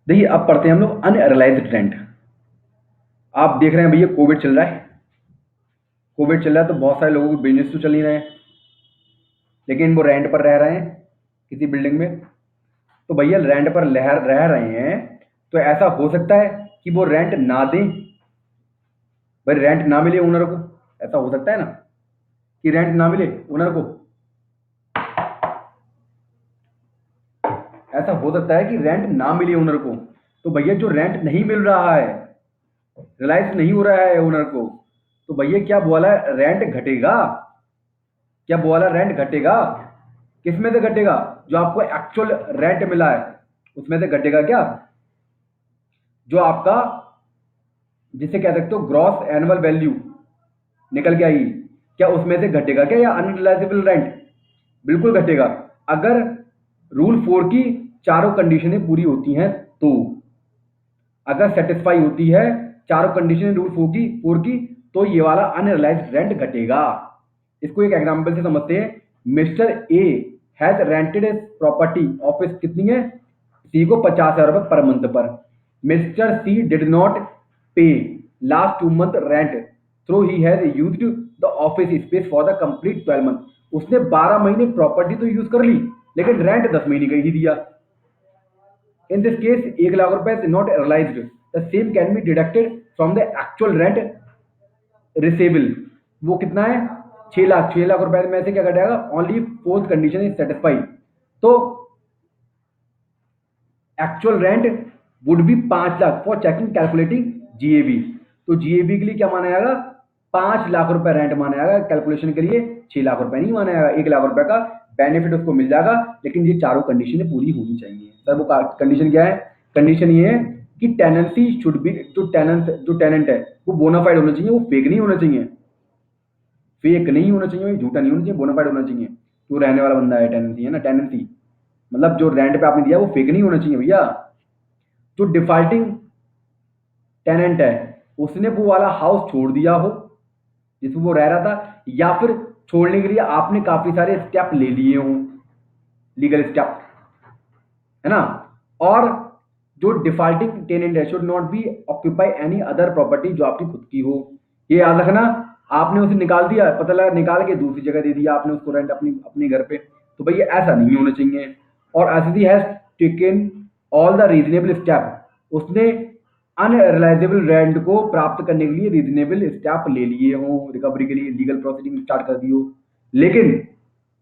देखिए अब पढ़ते हैं हम लोग अनरियलाइज्ड रेंट। आप देख रहे हैं भैया कोविड चल रहा है, कोविड चल रहा है तो बहुत सारे लोगों के बिजनेस तो चल ही रहे हैं, लेकिन वो रेंट पर रह रहे हैं किसी बिल्डिंग में। तो भैया रेंट पर रह रहे हैं तो ऐसा हो सकता है कि वो रेंट ना दें, भाई रेंट ना मिले ओनर को, ऐसा हो सकता है ना कि रेंट ना मिले ओनर को, ऐसा हो सकता है कि रेंट ना मिले ओनर को। तो भैया जो रेंट नहीं मिल रहा है, रिलाइज नहीं हो रहा है ओनर को, तो भैया क्या बोला रेंट घटेगा, क्या बोला रेंट घटेगा, किस में से घटेगा, जो आपको एक्चुअल रेंट मिला है उसमें से घटेगा क्या, जो आपका जिसे कह सकते हो ग्रॉस एनुअल वैल्यू निकल के आई, क्या उसमें से घटेगा क्या, या अनरिलाइजेबल रेंट? बिल्कुल घटेगा। अगर रूल 4 की चारों कंडीशनें पूरी होती हैं तो, अगर सेटिस्फाई होती है चारों कंडीशन रूल 4 की तो ये वाला अनरिलाइज्ड रेंट घटेगा। इसको एक एग्जांपल से समझते हैं। Mister A has rented property office कितनी है, सी को 50,000 रुपए पर मंथ पर। Mister C did not pay last 2 month rent through he has used the office space for the complete 12 month. उसने 12 महीने प्रॉपर्टी तो यूज कर ली लेकिन रेंट 10 महीने का ही दिया। In this case, 1 lakh रुपए is not realized. The same can be deducted from the actual rent receivable. वो कितना है 6 लाख, 6 लाख रुपए में से क्या घटेगा, only fourth condition is satisfied. तो actual rent would be 5 lakh for checking calculating GAV. तो जीएबी के लिए क्या माना जाएगा, 5 लाख रुपए रेंट माना जाएगा कैलकुलेशन के लिए, 6 लाख रुपए नहीं माना जाएगा। 1 लाख रुपए का बेनिफिट उसको मिल जाएगा, लेकिन ये चारों कंडीशनें पूरी होनी चाहिए। सर वो कंडीशन क्या है, कंडीशन ये है कि टेनेंसी शुड बी, जो टेनेंट है वो बोनाफाइड होना चाहिए, वो फेक नहीं होना चाहिए, फेक नहीं होना चाहिए, झूठा नहीं होना चाहिए, बोनाफाइड होना चाहिए। तो रहने वाला बंदा है, टेनेंसी है ना, टेनेंसी मतलब जो रेंट पे आपने दिया वो फेक नहीं होना चाहिए भैया। जो डिफॉल्टिंग टेनेंट है उसने वो वाला हाउस छोड़ दिया हो जिसमें वो रह रहा था, या फिर छोड़ने के लिए आपने काफी सारे स्टेप ले लिए हों, लीगल स्टेप, है ना। और जो डिफॉल्टिंग टेनेंट है should not be occupy any other property, जो आपकी खुद की हो। ये याद रखना, आपने उसे निकाल दिया, पता लगा निकाल के दूसरी जगह दे दिया आपने उसको रेंट अपनी अपने घर पे, तो भैया ऐसा नहीं होना चाहिए। और SD has taken all the reasonable step, उसने अनरिलाइजेबल रेंट को प्राप्त करने के लिए रीजनेबल स्टेप ले लिए हों, रिकवरी के लिए लीगल प्रोसीडिंग स्टार्ट कर दी हो। लेकिन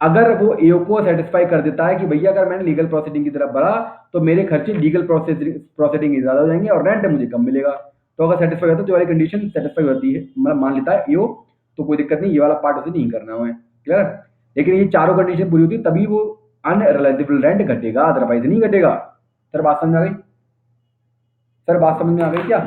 अगर वो एओ को सेटिस्फाई कर देता है कि भैया अगर मैंने लीगल प्रोसीडिंग की तरफ बढ़ा तो मेरे खर्चे लीगल प्रोसीडिंग ज्यादा हो जाएंगे और रेंट मुझे कम मिलेगा, तो अगर सेटिस्फाई होता है, जो वाली कंडीशन सेटिस्फाई होती है, मतलब मान लेता है एओ, तो कोई दिक्कत नहीं, ये वाला पार्ट उसे नहीं करना है, क्लियर। लेकिन ये चारों कंडीशन पूरी होती है तभी वो अनरिलाइजेबल रेंट घटेगा, अदरवाइज नहीं घटेगा। सर बात समझ आ गई, सर बात समझ में आ गई क्या?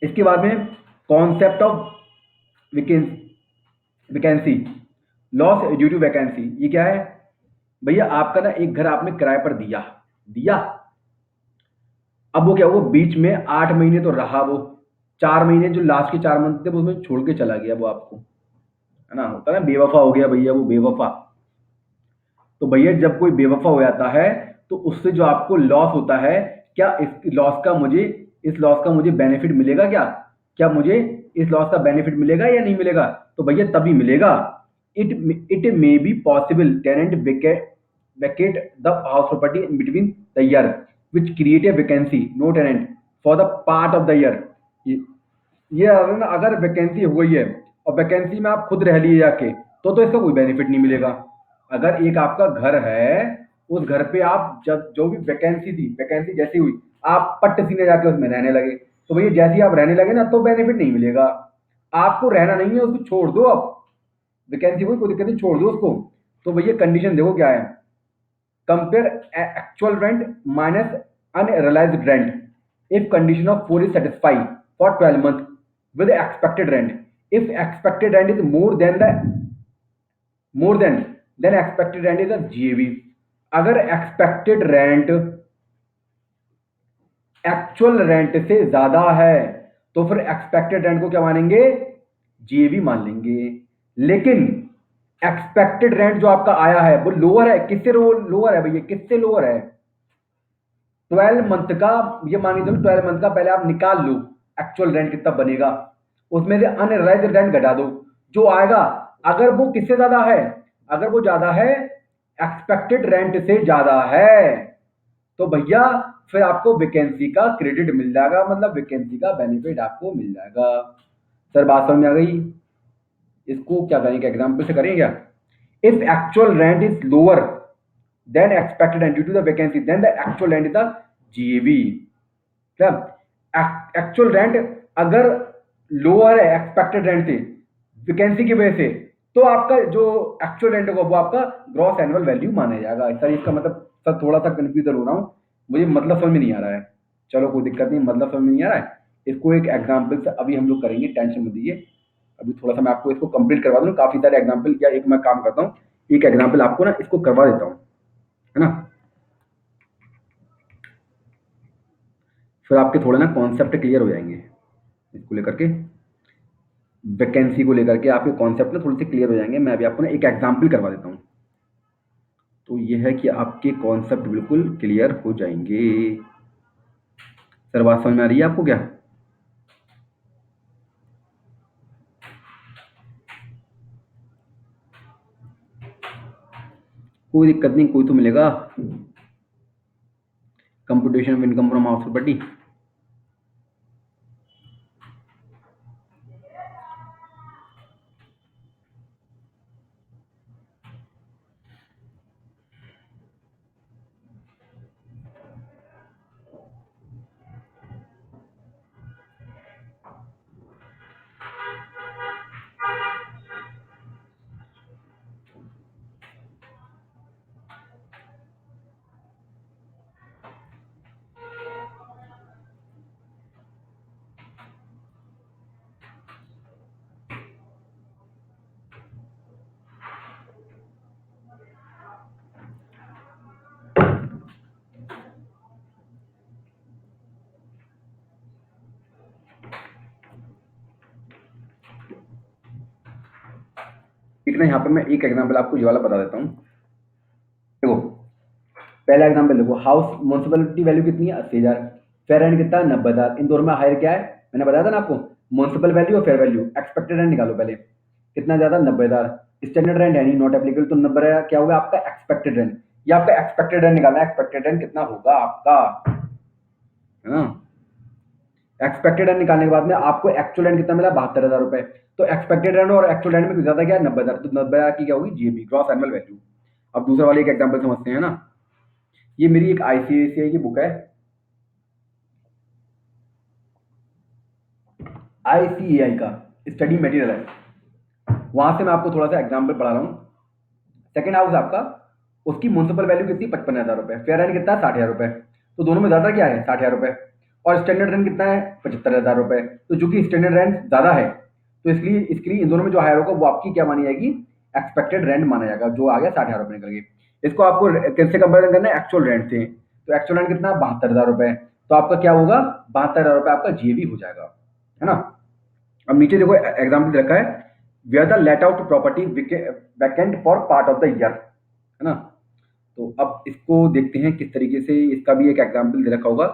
इसके बाद में concept of vacancy, loss due to vacancy. ये क्या है भैया, आपका ना एक घर आपने किराए पर दिया दिया, अब वो क्या हुआ, बीच में 8 महीने तो रहा वो, 4 महीने जो लास्ट के 4 मंथ थे वो उसमें छोड़ के चला गया वो आपको, है ना, होता है ना बेवफा हो गया भैया वो बेवफा। तो भैया जब कोई बेवफा हो जाता है तो उससे जो आपको लॉस होता है, क्या इस लॉस का मुझे बेनिफिट मिलेगा क्या, क्या मुझे इस लॉस का बेनिफिट मिलेगा या नहीं मिलेगा? तो भैया तभी मिलेगा। It may be possible tenant vacate the house property in between the year which create a vacancy no tenant for the part of the year। ये अगर वैकेंसी हो गई है और वैकेंसी में आप खुद रह लिए जाके, तो इसका कोई बेनिफिट नहीं मिलेगा। अगर एक आपका घर है, उस घर पे आप जब जो भी वैकेंसी थी, वैकेंसी जैसी हुई आप पट्ट सीने जाके उसमें रहने लगे, तो भैया जैसे ही आप रहने लगे ना, तो बेनिफिट नहीं मिलेगा। आपको रहना नहीं है, उसको छोड़ दो आप, वैकेंसी कोई दिक्कत नहीं, छोड़ दो उसको। तो भैया कंडीशन देखो क्या है, compare actual rent minus unrealised rent if condition of 4 is satisfied for 12 months with expected rent. If expected rent is more than expected rent is a GAV. अगर expected rent एक्चुअल रेंट से ज्यादा है, तो फिर expected rent को क्या मानेंगे, GAV मान लेंगे। लेकिन एक्सपेक्टेड रेंट जो आपका आया है वो लोअर है, किससे लोअर है भैया, किससे लोअर है, 12 मंथ का। ये मान के चलो 12 मंथ का पहले आप निकाल लो एक्चुअल रेंट कितना बनेगा, उसमें से अनरियलाइज्ड रेंट घटा दो, जो आएगा, अगर वो किससे ज्यादा है, अगर वो ज्यादा है, एक्सपेक्टेड रेंट से ज्यादा है, तो भैया फिर आपको वैकेंसी का क्रेडिट मिल जाएगा, मतलब वैकेंसी का बेनिफिट आपको मिल जाएगा। सर बात समझ में आ गई? इसको क्या करेंगे, एग्जाम्पल से करेंगे क्या? If actual rent is lower than expected rent due to the vacancy, then the actual rent is the GAV. क्या एक्चुअल रेंट अगर लोअर है एक्सपेक्टेड रेंट से वैकेंसी की वजह से, तो आपका जो एक्चुअल रेंट होगा वो आपका ग्रॉस एनुअल वैल्यू माना जाएगा। सर इसका मतलब, सर थोड़ा सा कंफ्यूजन हो रहा हूँ, मुझे मतलब समझ में नहीं आ रहा है। चलो कोई दिक्कत नहीं, मतलब समझ में नहीं आ रहा है, इसको एक एग्जाम्पल से अभी हम लोग करेंगे, टेंशन मत दीजिए। अभी थोड़ा सा मैं आपको इसको कंप्लीट करवा दूँ, काफी सारे एग्जाम्पल, या एक मैं काम करता हूँ, एक एग्जाम्पल आपको ना इसको करवा देता हूँ, है ना, फिर आपके थोड़े ना कॉन्सेप्ट क्लियर हो जाएंगे इसको लेकर के, वैकेंसी को लेकर के आपके कॉन्सेप्ट ना थोड़े से क्लियर हो जाएंगे। मैं अभी आपको ना एक एग्जाम्पल करवा देता हूँ, तो यह है कि आपके कॉन्सेप्ट बिल्कुल क्लियर हो जाएंगे। सर बात समझ में आ रही है आपको क्या? कोई दिक्कत नहीं, कोई तो मिलेगा। Computation of income from house property, ठीक ना। यहाँ पे मैं एक एग्जाम्पल आपको ये वाला बता देता हूँ। देखो पहला एग्जाम्पल देखो, हाउस म्यूनसिपलिटी वैल्यू कितनी है, 80,000, फेयर रेंट कितना है, 90,000। इन दोनों में हायर क्या है, मैंने बताया था ना आपको, म्यूनसिपल वैल्यू और फेयर वैल्यू। एक्सपेक्टेड रेंट निकालो पहले, कितना ज्यादा, 90,000। स्टैंडर्ड रेंट है नहीं, नॉट एप्लीकेबल, तो नंबर है क्या होगा आपका, एक्सपेक्टेड रेंट। ये आपका एक्सपेक्टेड रेंट निकालना है, एक्सपेक्टेड रेंट कितना होगा आपका, है ना। एक्सपेक्टेड रेंट निकालने के बाद में आपको एक्चुअल रेंट कितना मिला, 72,000 रुपए। तो एक्सपेक्टेड रेंट और एक्चुअल रेंट में कुछ ज्यादा क्या है, 90,000, तो 90,000 की क्या होगी, जीएबी, ग्रॉस एनुअल वैल्यू। अब दूसरा वाले एक एग्जाम्पल समझते हैं ना। ये मेरी एक आईसीआईसीआई की बुक है, आईसीएआई का स्टडी मटेरियल है, वहां से मैं आपको थोड़ा सा एग्जाम्पल पढ़ा रहा हूँ। सेकंड हाउस आपका, उसकी म्यूनसिपल वैल्यू कितनी, 55,000 रुपए, फेयर रेंट कितना है, 60,000 रुपए। तो दोनों में ज्यादा क्या है, 60,000 रुपए। और स्टैंडर्ड रेंट कितना है, 75,000 रुपए। तो चूंकि स्टैंडर्ड रेंट ज्यादा है, तो इसलिए इसके लिए इन दोनों में जो हायर होगा वो आपकी क्या मानी जाएगी, एक्सपेक्टेड रेंट माना जाएगा, जो आ गया 60,000 रुपए निकल गए। इसको आपको किससे कंपेरिजन करना है, एक्चुअल रेंट से। तो एक्चुअल रेंट कितना, 72,000 रुपए। तो आपका क्या होगा, 72,000 रुपए आपका जीएवी हो जाएगा, है ना। अब नीचे देखो एग्जाम्पल रखा है, where the let out property vacant for part of the year, है ना। तो अब इसको देखते हैं किस तरीके से, इसका भी एक एग्जाम्पल दे रखा होगा,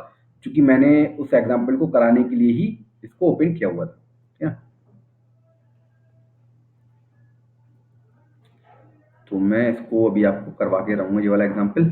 क्योंकि मैंने उस एग्जाम्पल को कराने के लिए ही इसको ओपन किया हुआ था, ठीक है। तो मैं इसको अभी आपको करवा के रहूंगा ये वाला एग्जाम्पल।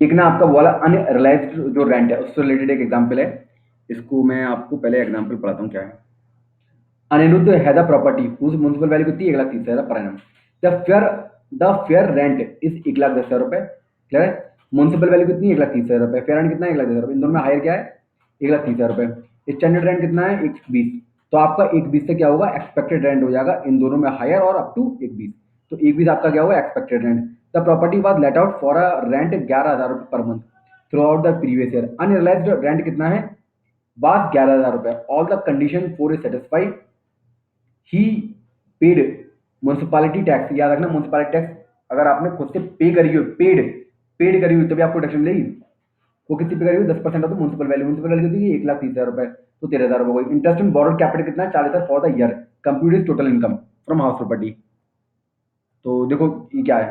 एक ना आपका वो वाला अनरिलाइज्ड जो रेंट है उससे रिलेटेड एक एग्जांपल है। इसको मैं आपको पहले एग्जांपल पढ़ाता हूँ क्या है। Anirudh has a property whose municipal value कितनी है? 1,30,000 पर annum। The fair rent is 1,10,000 रुपए। क्लियर है? म्युनिसिपल वैल्यू कितनी है? 1,30,000 रुपए। फेयर रेंट कितना है? 1,10,000 रुपए। इन दोनों में हायर क्या है? 1,30,000 रुपए। स्टैंडर्ड रेंट कितना है? 120। तो आपका 120 से क्या होगा? एक्सपेक्टेड रेंट हो जाएगा इन दोनों में हायर और अप टू 120। तो 120 आपका क्या होगा? Expected rent. The property was let out for a rent 11,000 रुपए per month through out the previous year. Unrealised rent कितना है? वाज 11,000 रुपए। All the condition four is satisfied. He paid municipality tax. याद रखना, म्यूनसिपालिटी टैक्स अगर आपने खुद से पे करी हो, पेड पेड करी हुई, तभी आपको डिडक्शन मिलेगी। वो कितनी पे करी हुई? 10% of the municipal value. Municipal value कितनी है? 1,30,000 रुपए। तो 13,000 रुपए हुई। इंटरेस्ट इन बॉरोड कैपिटल कितना है? 40,000 for the year. Compute is total income from house property. तो देखो ये क्या है?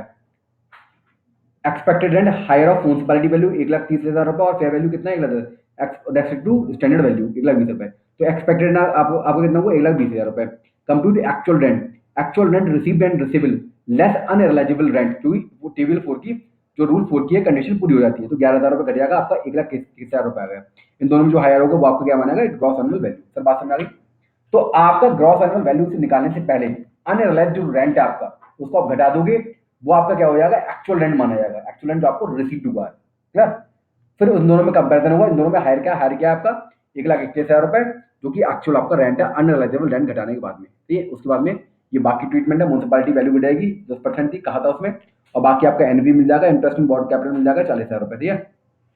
Expected rent higher of municipality value 1,30,000 रुपए और फेयर वैल्यू कितना है? 1,10,000 टू स्टैंडर्ड वैल्यू 1,20,000 रुपए। तो एक्सपेक्टेड ना आपको कितना हुआ? 1,20,000 रुपए। Compute actual rent. Actual rent received and receivable less unrealisable rent, क्योंकि वो टेबल 4 की जो रूल 4 की है कंडीशन पूरी हो जाती है। तो 11,000 रुपए घट जाएगा, आपका 1,30,000 रुपए आ गया। इन दोनों में जो हायर होगा वो आपको क्या मानेगा? Gross annual value. सर बात समझ आ गई? तो आपका ग्रॉस एनुअल वैल्यू से निकालने से पहले अनरिलाइज्ड जो रेंट है आपका उसको आप घटा दोगे, वो आपका क्या हो जाएगा? एक्चुअल रेंट माना जाएगा। एक्चुअल रेंट जो आपको रिसीव हुआ है। क्लियर? फिर उन दोनों में कंपेरिजन होगा। इन दोनों में हायर क्या है? हायर क्या है आपका? 1,21,000 रुपए, जो कि एक्चुअल आपका रेंट है अनरिलाइजेबल रेंट घटाने के बाद में। ठीक है? उसके बाद में ये बाकी ट्रीटमेंट है। म्यूनसिपालिटी वैल्यू बढ़ जाएगी, 10% थी, कहा था उसमें। और बाकी आपका एनवी मिल जाएगा, इंटरेस्ट इन बॉर्ड कैपिटल मिल जाएगा 40,000 रुपए। ठीक है?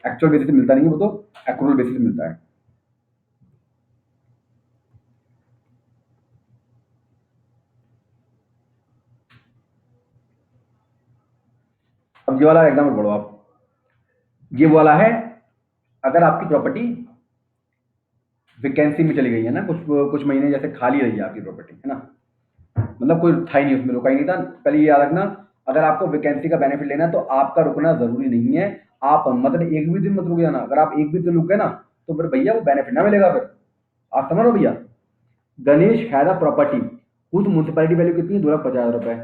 एक्चुअल बेसिस मिलता नहीं है, वो तो एक्रूअल बेसिस मिलता है। अब ये वाला एग्जाम्पल पढ़ो आप। ये वाला है, अगर आपकी प्रॉपर्टी वैकेंसी में चली गई है ना, कुछ कुछ महीने जैसे खाली रही है आपकी प्रॉपर्टी, है ना, मतलब कोई था ही नहीं, उसमें रुका ही नहीं था। पहले ये याद रखना, अगर आपको वैकेंसी का बेनिफिट लेना है तो आपका रुकना जरूरी नहीं है। आप मतलब एक भी दिन मत रुक जाना। अगर आप एक भी दिन रुक गए ना, तो फिर भैया वो बेनिफिट ना मिलेगा फिर। आप समझ लो भैया। Ganesh has a property whose municipality value कितनी है? 2,50,000 रुपए।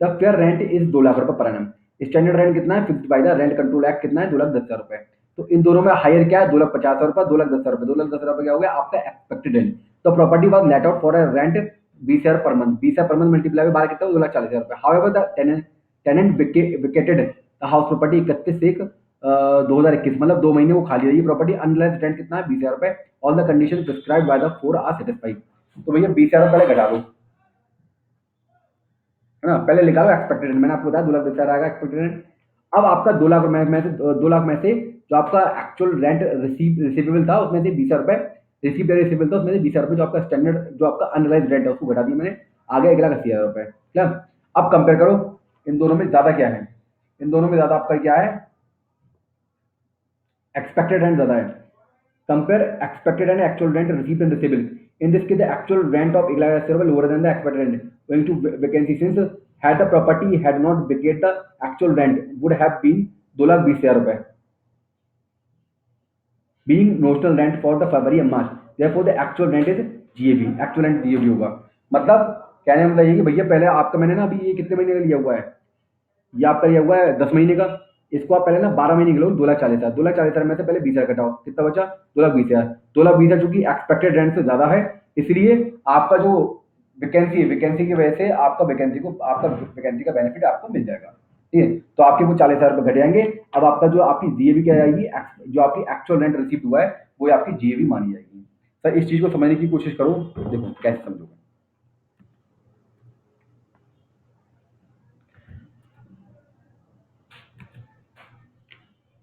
द फेयर रेंट इज 2,00,000 रुपए पर एनम। स्टैंडर्ड रेंट कितना है? Fixed by the rent control act कितना है? 2,10,000 रुपए। तो इन दोनों में हायर क्या है? 2,50,000 रुपए, 2,10,000 रुपए। 2,10,000 रुपए क्या हो गया? आपका एक्सपेक्टेड रेंट। तो property was let out for a rent 20,000 per month. 20,000 per month multiply by कितना? 2,40,000 रुपए। However the tenant vacated the house property 31/1 2021, मतलब 2 महीने वो खाली रही प्रॉपर्टी। अनलाइज रेंट कितना है? 20,000 रुपए। All the condition prescribe by the 4 are satisfied. तो भैया 20,000 पहले घटा दो, है ना। पहले लिखा लो एक्सपेक्टेड रेंट, मैंने आपको बताया 2,10,000 आएगा एक्सपेक्टेड रेंट। अब आपका 2,00,000 में से 2,00,000 में से जो आपका एक्चुअल रेंट रिसीवेबल था उसमें से 20,000 रुपए रिसीव रिसीवेबल था, उसमें से 20,000 रुपए जो आपका स्टैंडर्ड जो आपका अनलाइज रेंट है उसको घटा दिया मैंने। आ गया 1,80,000 रुपए। क्या? अब कंपेयर करो इन दोनों में ज्यादा क्या है? इन दोनों में ज्यादा आपका क्या है? एक्सपेक्टेड रेंट ज्यादा है। Compare expected and actual rent received and receivable. In this case, the actual rent of 1,80,000 lower than the expected rent. Going to vacancy, since had the property had not vacated, the actual rent would have been 2,20,000 रुपए, being notional rent for the February and March. Therefore, the actual rent is GAV. Actual rent GAV होगा। मतलब कहने का मतलब ये कि भैया पहले आपका मैंने ना अभी ये कितने महीने का लिया हुआ है? ये आपका लिया हुआ है 10 महीने का। इसको आप पहले ना 12 महीने के लो। 2,40,000, 2,40,000 में से पहले 20,000 घटाओ, कितना बचा? 2,20,000। 2,20,000 चूंकि एक्सपेक्टेड रेंट से ज्यादा है, इसलिए आपका जो वैकेंसी है, वैकेंसी की वजह से आपका वैकेंसी का बेनिफिट आपको मिल जाएगा। ठीक है? तो आपके वो 40,000 रुपए घट जाएंगे। अब आपका जो आपकी जीएबी क्या आएगी? जो आपकी एक्चुअल रेंट रिसीव हुआ है वो आपकी जीएबी मानी जाएगी। सर इस चीज को समझने की कोशिश करो, देखो कैसे समझोगे।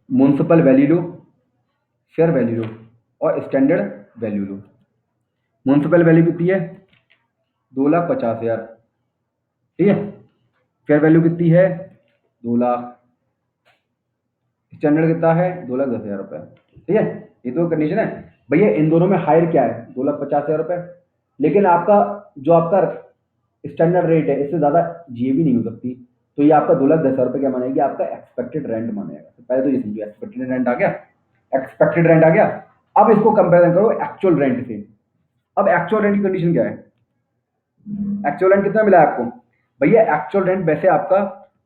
म्युनिसिपल वैल्यू लो, फेयर वैल्यू लो और स्टैंडर्ड वैल्यू लो। म्युनिसिपल वैल्यू कितनी है? 2,50,000। ठीक है? फेयर वैल्यू कितनी है? 2,00,000। स्टैंडर्ड कितना है? 2,10,000 रुपए। ठीक है? ये तो कंडीशन है। भैया इन दोनों में हायर क्या है? 2,50,000 रुपए। लेकिन आपका जो आपका स्टैंडर्ड रेट है इससे ज्यादा जीएबी नहीं हो सकती। तो ये आपका 2,10,000 रुपए क्या मानेगी? आपका एक्सपेक्टेड रेंट मानेगा। तो पहले तो ये समझो, एक्सपेक्टेड रेंट आ गया। एक्सपेक्टेड रेंट आ गया। अब इसको कंपेरिजन करो एक्चुअल रेंट से। अब एक्चुअल रेंट की कंडीशन क्या है? एक्चुअल रेंट कितना मिला है आपको? भैया एक्चुअल रेंट वैसे आपका,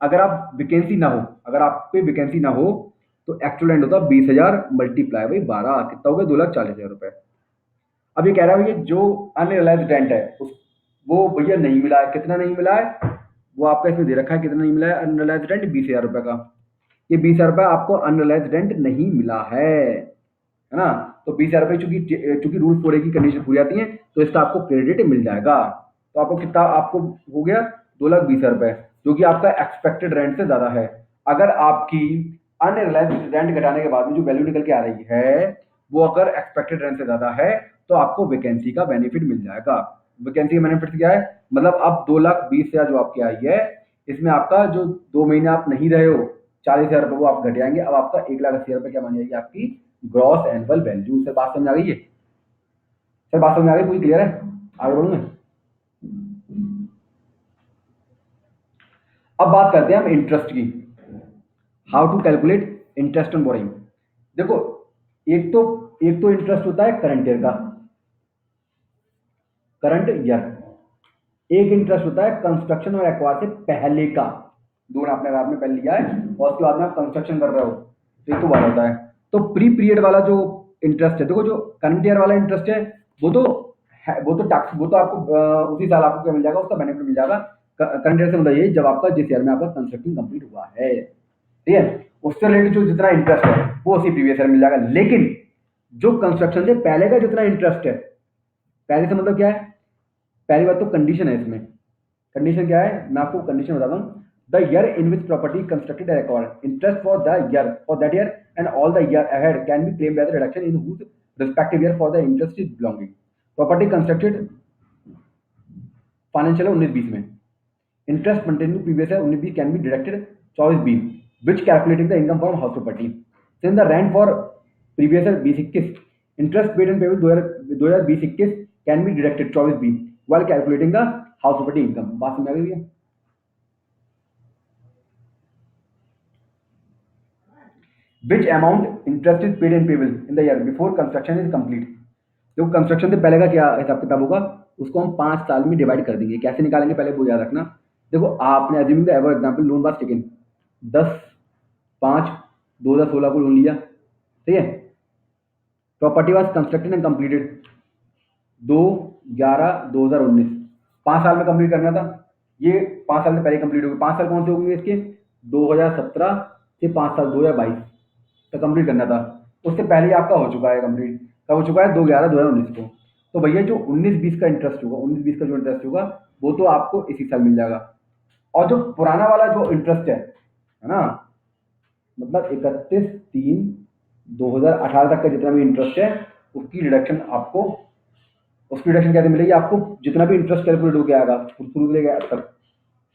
अगर आप वैकेंसी ना हो, अगर आप पे वैकेंसी ना हो, तो एक्चुअल रेंट होता है 20,000 मल्टीप्लाई बाई 12, कितना हो गया 2,40,000 रुपए। अब ये कह रहा है भैया जो अनरियलाइज्ड रेंट है उस, वो भैया नहीं मिला है, कितना नहीं मिला है, वो आपका इसमें दे रखा है कितना नहीं मिला है, अनरियलाइज्ड रेंट 20,000 रुपए का। ये 20,000 रुपए आपको अनरियलाइज्ड रेंट नहीं मिला है ना। तो 20,000 रुपए चूंकि चूंकि रूल 4A की कंडीशन पूरी आती है, तो इसका आपको क्रेडिट मिल जाएगा। तो आपको कितना आपको हो गया 2,20,000 रुपए, जो कि आपका एक्सपेक्टेड रेंट से ज्यादा है। अगर आपकी अनरियलाइज्ड रेंट घटाने के बाद में जो वैल्यू निकल के आ रही है, वो अगर एक्सपेक्टेड रेंट से ज्यादा है, तो आपको वैकेंसी का बेनिफिट मिल जाएगा। वैकेंसी का बेनिफिट क्या है, मतलब अब 2,20,000 जो आपकी आई है, इसमें आपका जो 2 महीने आप नहीं रहे हो 40,000 रुपए वो आप घट जाएंगे। अब आपका 1,80,000 रुपए क्या बन जाएगी आपकी ग्रॉस एनुअल वैल्यू। सर बात समझ आ गई है? सर बात समझ आ गई, पूरी क्लियर है? आगे बढ़ूंगे। अब बात करते हैं हम इंटरेस्ट की। How to calculate interest on borrowing. देखो, एक तो इंटरेस्ट होता है करंट ईयर का, करंट ईयर। एक इंटरेस्ट होता है कंस्ट्रक्शन और एक्वायर से पहले का, दोनों आपने पहले लिया है और उसके बाद में आप कंस्ट्रक्शन कर रहे हो, तो एक तो वाला होता है। तो प्री पीरियड वाला जो इंटरेस्ट है, देखो जो करंट ईयर वाला इंटरेस्ट है, वो तो टैक्स, वो तो आपको उसी साल आपको क्या मिल जाएगा, उसका बेनिफिट मिल जाएगा। करंट ईयर से मतलब ये जब आपका जिस ईयर में आपका कंस्ट्रक्शन कंप्लीट हुआ है, ठीक है, उससे रिलेटेड जो जितना इंटरेस्ट है वो उसी प्रीवियस ईयर मिल जाएगा। लेकिन जो कंस्ट्रक्शन से पहले का जितना इंटरेस्ट है, पहले से मतलब क्या है, पहली बात तो कंडीशन है इसमें। कंडीशन क्या है, मैं आपको कंडीशन बताता हूँ। The year in which property constructed है record interest for the year for that year and all the year ahead can be claimed as reduction in whose respective year for the interest is belonging. Property constructed financial 19-20 में, interest maintain previous है 19-20 can be deducted 24B, which calculating the income from house property since the rent for previous year 20-21 interest paid and payable 2020-21 can be deducted 24B while calculating the house property income। बात समझ आ गई है? Which amount interest is paid and payable in the year before construction is complete। जो construction से पहले का क्या हिसाब किताब होगा, उसको हम 5 साल में डिवाइड कर देंगे। कैसे निकालेंगे पहले वो याद रखना। देखो आपने assuming the ever example loan was taken 10/5/2016 को लोन लिया, ठीक है। Property was constructed and completed 2/11/2019, 5 साल में कंप्लीट करना था। ये 5 साल से पहले कंप्लीट होगी। 5 साल कौन से होंगे इसके, 2017 से 5 साल 2022 तक कंप्लीट करना था। उससे पहले आपका हो चुका है कंप्लीट, कब हो चुका है 2/11/2019 को। तो भैया जो 19-20 का इंटरेस्ट होगा, 19-20 का जो इंटरेस्ट होगा वो तो आपको इसी साल मिल जाएगा। और जो पुराना वाला जो इंटरेस्ट है ना, मतलब 31/3/2018 तक का जितना भी इंटरेस्ट है, उसकी रिडक्शन आपको, उसकी रिडक्शन कैसे मिलेगी आपको, जितना भी इंटरेस्ट कैलकुलेट होकर आएगा शुरू से लेकर तक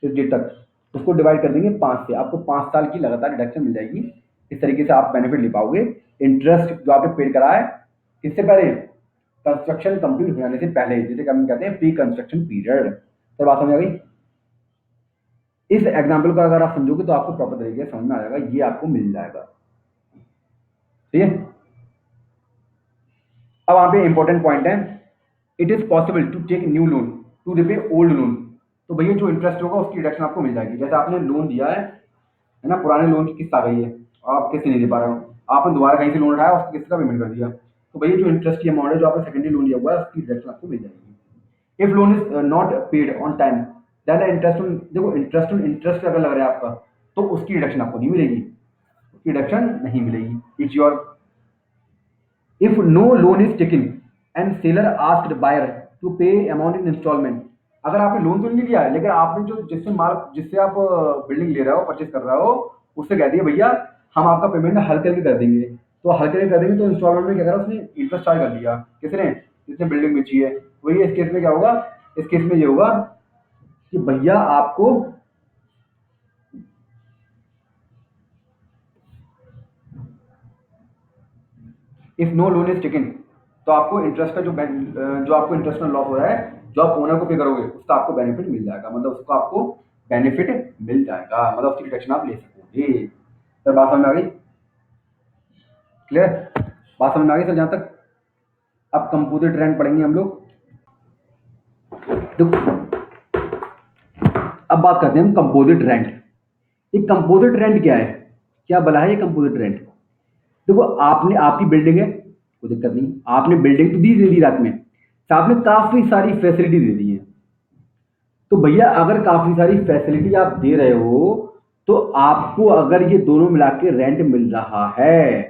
इस डेट तक, उसको डिवाइड कर देंगे 5 से, आपको 5 साल की लगातार रिडक्शन मिल जाएगी। इस तरीके से आप बेनिफिट ले पाओगे। इंटरेस्ट जो आपने पेड करा है किससे पहले, कंस्ट्रक्शन कंप्लीट हो जाने से पहले, जिसे हम कहते हैं प्री कंस्ट्रक्शन पीरियड। तो बात समझ आ गई? इस एग्जाम्पल को अगर आप समझोगे तो आपको प्रॉपर तरीके से समझ में आ जाएगा, ये आपको मिल जाएगा, ठीक है। अब वहां पे इंपॉर्टेंट पॉइंट है, it is possible to take new loan to repay old loan. तो भैया जो इंटरेस्ट होगा उसकी रिडक्शन आपको मिल जाएगी। जैसे आपने लोन दिया है ना, पुराने लोन की किस्त आ गई है, आप किस्त नहीं दे पा रहे हो, आपने दोबारा कहीं से लोन उठाया, उसकी किस्त का पेमेंट कर दिया, तो भैया जो इंटरेस्ट की अमाउंट है जो आपने सेकेंडरी लोन लिया हुआ है उसकी रिडक्शन आपको मिल जाएगी। If loan is not paid on time then interest on, देखो इंटरेस्ट ऑन इंटरेस्ट अगर लग रहा है आपका, तो उसकी रिडक्शन आपको नहीं मिलेगी, उसकी रिडक्शन नहीं मिलेगी। It's your, if no loan is taken and seller asked buyer to pay amount in installment। अगर आपने लोन तो नहीं लिया है, लेकिन आपने जो जिससे आप बिल्डिंग ले रहे हो, परचेज कर रहे हो, उससे कह दिया भैया हम आपका पेमेंट हल्के हल्के कर देंगे, तो हल्के हल्के कर देंगे, तो इंस्टॉलमेंट में क्या करा उसने इंटरेस्ट चार्ज कर दिया, किसने, जिसने बिल्डिंग बेची है। वही इस केस में क्या होगा, इस केस में ये होगा कि भैया आपको if no loan is taken, तो आपको इंटरेस्ट का जो आपको इंटरेस्ट में लॉस हो रहा है, जो आप ओनर को पे करोगे उसका आपको बेनिफिट मिल जाएगा, मतलब उसका आपको बेनिफिट मिल जाएगा, मतलब उसकी डिडक्शन आप ले सकोगे। सर बात समझ में आ गई? क्लियर? बात समझ में आ गई सर जहाँ तक? अब कंपोजिट रेंट पढ़ेंगे हम लोग। तो अब बात करते हैं हम कंपोजिट रेंट। ये कंपोजिट रेंट क्या है, क्या भला है ये कंपोजिट रेंट? देखो, आपने आपकी बिल्डिंग है, कोई दिक्कत नहीं, आपने बिल्डिंग तो दे दी रात में, तो आपने काफी सारी फैसिलिटी दे दी है। तो भैया अगर काफी सारी फैसिलिटी आप दे रहे हो, तो आपको अगर ये दोनों मिला के रेंट मिल रहा है,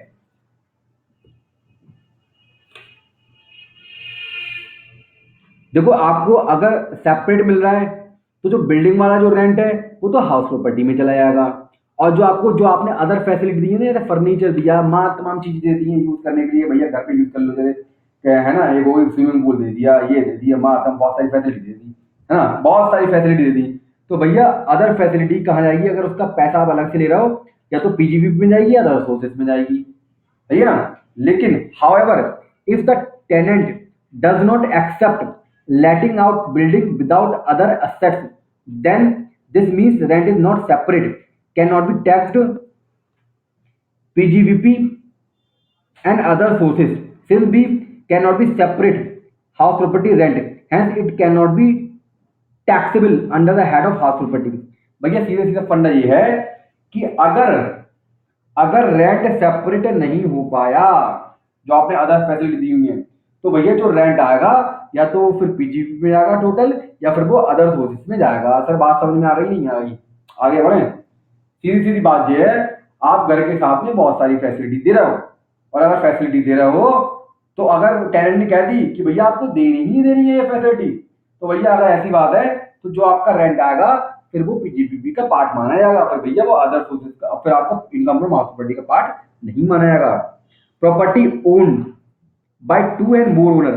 देखो आपको अगर सेपरेट मिल रहा है, तो जो बिल्डिंग वाला जो रेंट है वो तो हाउस प्रॉपर्टी में चला जाएगा। और जो आपने अदर फैसिलिटी दी है ना, जैसे फर्नीचर दिया, माँ तमाम चीजें दे दी है यूज करने के लिए, भैया घर पे यूज कर लो, जैसे है ना, एक वो स्विमिंग पूल दे दिया, ये दे दिया, माँ तमाम बहुत सारी फैसिलिटी दे दी, है ना, बहुत सारी फैसिलिटी दे दी। तो भैया अदर फैसिलिटी कहाँ जाएगी? अगर उसका पैसा आप अलग से ले रहे हो, या तो पीजीबी में जाएगी या अदर सोर्सेस में जाएगी, सही है ना। लेकिन however, if the tenant does not accept letting out building without other assets, then this means rent is not separate, cannot be taxed pgvp and other sources, since we cannot be separate house property rent, hence it cannot be taxable under the head of house property। भैया सीधे सीधा फंडा ये है कि अगर अगर rent separate नहीं हो पाया, जो आपने अदर फैसिलिटी दी हुई है, तो भैया जो रेंट आएगा या तो फिर पीजीपी में जाएगा टोटल, या फिर वो अदर सोर्सेस में जाएगा। सर बात समझ में आ गई नहीं आ गई? आगे बढ़े। सीधी सीधी बात ये है, आप घर के साथ में बहुत सारी फैसिलिटी दे रहे हो, और अगर फैसिलिटी दे रहे हो, तो अगर टेनेंट ने कह दी कि भैया आपको देनी ही देनी है ये फैसिलिटी, तो भैया अगर ऐसी बात है, तो जो आपका रेंट आएगा फिर वो पीजीपी का पार्ट माना जाएगा, फिर भैया वो अदर सोर्सेस का, फिर आपका इनकम फ्रॉम हाउस प्रॉपर्टी का पार्ट नहीं माना जाएगा। Property owned by 2 and more owner,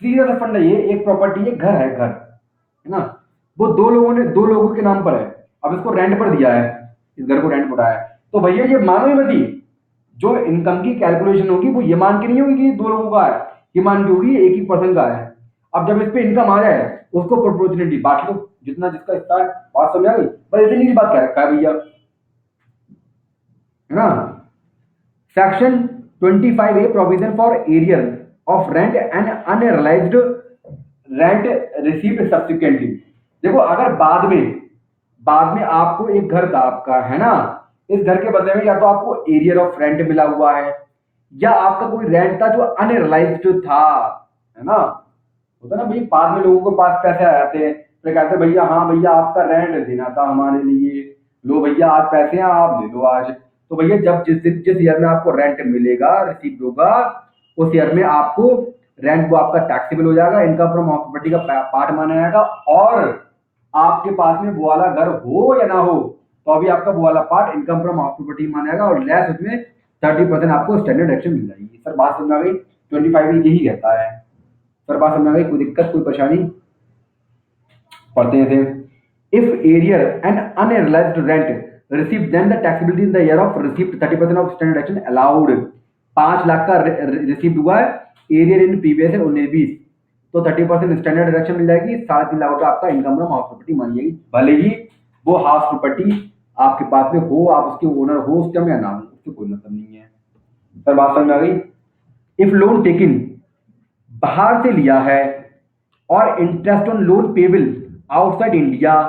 सीधा सा फंडा ये, एक प्रॉपर्टी है, घर है, घर है ना, वो दो लोगों के नाम पर है, अब इसको रेंट पर दिया है, इस घर को रेंट पर आया है, तो भैया ये मानो ही मत, जो इनकम की कैलकुलेशन होगी वो ये मान के नहीं होगी कि दो लोगों का है, ये मान के होगी एक ही पर्सन का है। अब जब इस पे इनकम आ जाए, उसको प्रोपोर्शनलिटी बाकी तो जितना जिसका हिस्सा है, बात समझ आ गई? बस इतनी बात कह रखा है भैया, है ना। Section 25A provision for arrear of rent and unrealised rent received subsequently. देखो अगर बाद में आपको एक घर था आपका, है ना, इस घर के बदले में या तो आपको एरियर ऑफ रेंट मिला हुआ है, या आपका कोई रेंट था जो अनरियलाइज्ड था, है ना। होता ना भाई, बाद में लोगों के पास पैसे आ जाते हैं, फिर कहते भैया हाँ भैया आपका रेंट देना था हमारे लिए, लो भैया आज पैसे हैं आप ले लो आज। तो भैया जब जिस ईयर में आपको रेंट मिलेगा, रिसीव होगा, उस ईयर में आपको रेंट वो आपका टैक्सेबल हो जाएगा, इनकम फ्रॉम हाउस प्रॉपर्टी का पार्ट माना जाएगा। और आपके पास में वो वाला घर हो या ना हो, तो अभी आपका वो वाला part income from house property माना जाएगा, और लेस उसमें 30% आपको स्टैंडर्ड एक्शन मिल जाएगी। सर बात समझ आ गई? 25 यही कहता है। सर बात समझ आ गई? कोई दिक्कत कोई परेशानी? पढ़ते हैं थे। If arrear and unrealised rent receive then the taxability in the year of received 30% of standard action allowed. 5 lakh का रिसीव हुआ है, एरियर इन प्रीवियस है 19-20, तो 30% स्टैंडर्ड डिडक्शन मिल जाएगी, 3.5 लाख रुपए आपका इनकम फ्रॉम हाउस प्रॉपर्टी मानी जाएगी, भले ही वो हाउस प्रॉपर्टी आपके पास में हो, आप उसके ओनर हो उस टाइम या ना हो, उससे कोई मतलब नहीं है। सर बात समझ आ गई? इफ लोन टेकिन बाहर से लिया है और interest on loan payable outside India,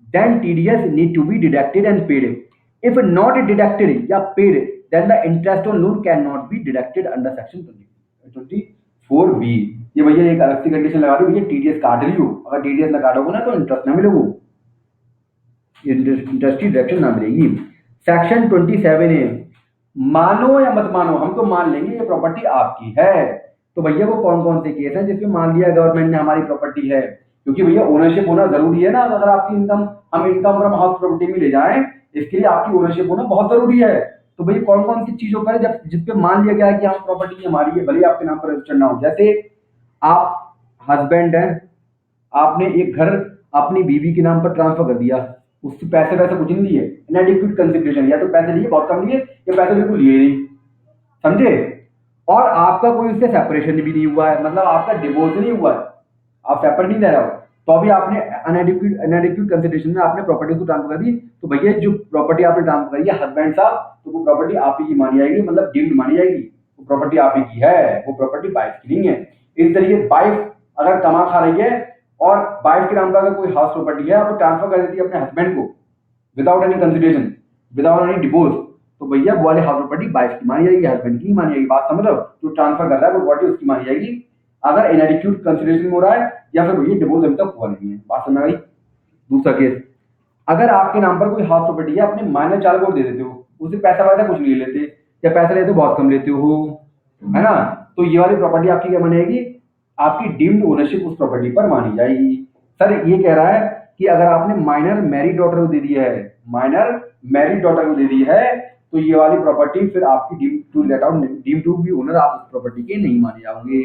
then TDS need to be deducted and paid. If not deducted या paid, then the interest on loan can not be deducted under section 24B। ये भैया एक अलग सी कंडीशन लगा दो, भैया TDS काट रही हो, अगर टीडीएस ना काटोगे ना तो इंटरेस्ट ना मिलेगा, इंटरेस्ट की डिडक्शन ना मिलेगी। सेक्शन 27A, मानो या मत मानो, हम तो मान लेंगे ये प्रॉपर्टी आपकी है, तो भैया वो कौन कौन से केस हैं जिसमें मान लिया गवर्नमेंट ने हमारी प्रॉपर्टी है, क्योंकि भैया ओनरशिप होना जरूरी है ना। अगर आपकी इनकम हम इनकम फ्रॉम हाउस प्रॉपर्टी में ले जाएं, इसके लिए आपकी ओनरशिप होना बहुत जरूरी है। तो भैया कौन कौन सी चीजों पर जब जिसपे मान लिया गया है कि हम प्रॉपर्टी हमारी है, भले आपके नाम पर रजिस्टर्ड ना हो। जैसे आप हस्बैंड हैं, आपने एक घर अपनी बीवी के नाम पर ट्रांसफर कर दिया, उससे पैसे वैसे कुछ नहीं लिए, इनएडिक्वेट कंसिडरेशन, या तो पैसे लिए बहुत कम लिए या पैसे बिल्कुल लिए नहीं, समझे। और आपका कोई उससे सेपरेशन भी नहीं हुआ है, मतलब आपका डिवोर्स नहीं हुआ है, आप सेपरेट नहीं दे रहे हो, तो अभी आपने अनएडिक्वेट कंसिडरेशन में आपने प्रॉपर्टी को ट्रांसफर कर दी, तो भैया जो प्रॉपर्टी आपने ट्रांसफर करी है हस्बैंड साहब, तो वो प्रॉपर्टी आप ही की मानी जाएगी, मतलब डीम्ड मानी जाएगी, वो प्रॉपर्टी आप ही की है, वो प्रॉपर्टी वाइफ की नहीं है। इस तरीके वाइफ अगर कमा खा रही है और वाइफ के नाम पर अगर कोई हाउस प्रॉपर्टी है आपको ट्रांसफर कर देती है अपने हस्बैंड को without any consideration, without any divorce, तो भैया वो वाली हाउस प्रॉपर्टी वाइफ की मानी जाएगी, हस्बैंड की नहीं मानी जाएगी। बात समझ रहे हो? जो ट्रांसफर कर रहा है वो प्रॉपर्टी उसकी मानी जाएगी अगर इनएडिक्यूट कंसिडरेशन हो रहा है या फिर भैया डिवोर्स अभी तक हुआ नहीं है। बात समझ आई? दूसरा केस, अगर आपके नाम पर कोई हाउस प्रॉपर्टी है अपने माइनर चार्ज को दे देते हो, उसे पैसा वैसा कुछ नहीं लेते या पैसा लेते हो बहुत कम लेते हो, है ना, तो ये वाली प्रॉपर्टी आपकी क्या मानेगी? आपकी डीम्ड ओनरशिप उस प्रॉपर्टी पर मानी जाएगी। सर ये कह रहा है कि अगर आपने माइनर मैरिड डॉटर को दे दी है, माइनर मैरिड डॉटर को दे दी है, तो ये वाली प्रॉपर्टी फिर आपकी deem to let out deem to be owner आप उस प्रॉपर्टी के नहीं माने जाओगे।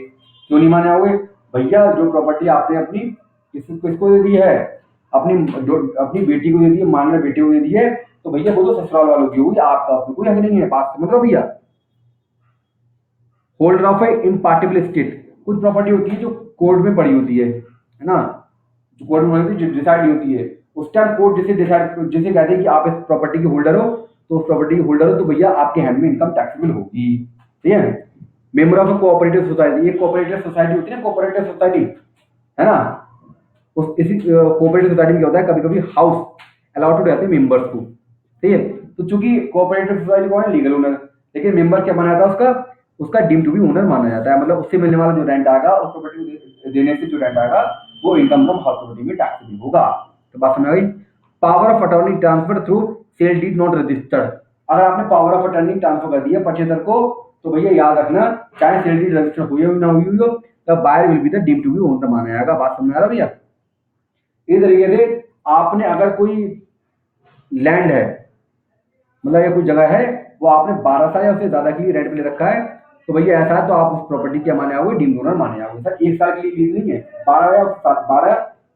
क्यों नहीं माने जाओगे? भैया जो प्रॉपर्टी आपने अपनी किसको दे दी है, अपनी बेटी को दे दी है, माइनर बेटे को दे दी है, तो भैया वो तो ससुराल वालों की होगी, आपका उसमें कोई हक नहीं है। बात समझ लो भैया। Holder of A in particular state, कुछ प्रॉपर्टी होती है जो कोर्ट में पड़ी होती है ना, जो कोर्ट में पड़ी होती है, जो डिसाइड होती है, उस टाइम कोर्ट जिसे कहते हैं कि आप इस प्रॉपर्टी के होल्डर हो, तो उस प्रॉपर्टी के होल्डर हो तो भैया आपके हैंड में इनकम टैक्सेबल होगी। ठीक है। Member of a cooperative society, ये कोऑपरेटिव सोसाइटी होती है ना, कोऑपरेटिव सोसाइटी, है ना, उस इसी कोऑपरेटिव सोसाइटी में क्या होता है, कभी कभी हाउस अलॉट हो जाते हैं मेंबर्स को। ठीक है। तो चूंकि कोऑपरेटिव सोसाइटी कौन है? लीगल ओनर, लेकिन मेंबर क्या माना जाता है उसका? उसका डीम टू बी ओनर माना जाता है। मतलब उससे मिलने वाला जो रेंट आएगा, उस प्रॉपर्टी देने से जो रेंट आएगा वो इनकम फ्रॉम हाउस प्रॉपर्टी में टैक्सेबल होगा। तो बात समझ आ गई? Power of attorney transfer through sale did not registered, अगर आपने पावर ऑफ अटॉर्नी ट्रांसफर कर दिया परचेजर को, तो भैया याद रखना चाहे सेल डीड रजिस्टर हुई हो ना हुई हो, the buyer will be the deem to be owner माना जाएगा। बात समझ आ रहा भैया? इस तरीके से आपने अगर कोई लैंड है, मतलब ये कोई जगह है, वो आपने 12 साल या उससे ज्यादा के लिए रेंट पे ले रखा है, तो भैया ऐसा है तो आप उस प्रॉपर्टी क्या माने आओगे? डीम्ड ओनर माने आओगे। सर 1 साल के लिए लीज नहीं है, 12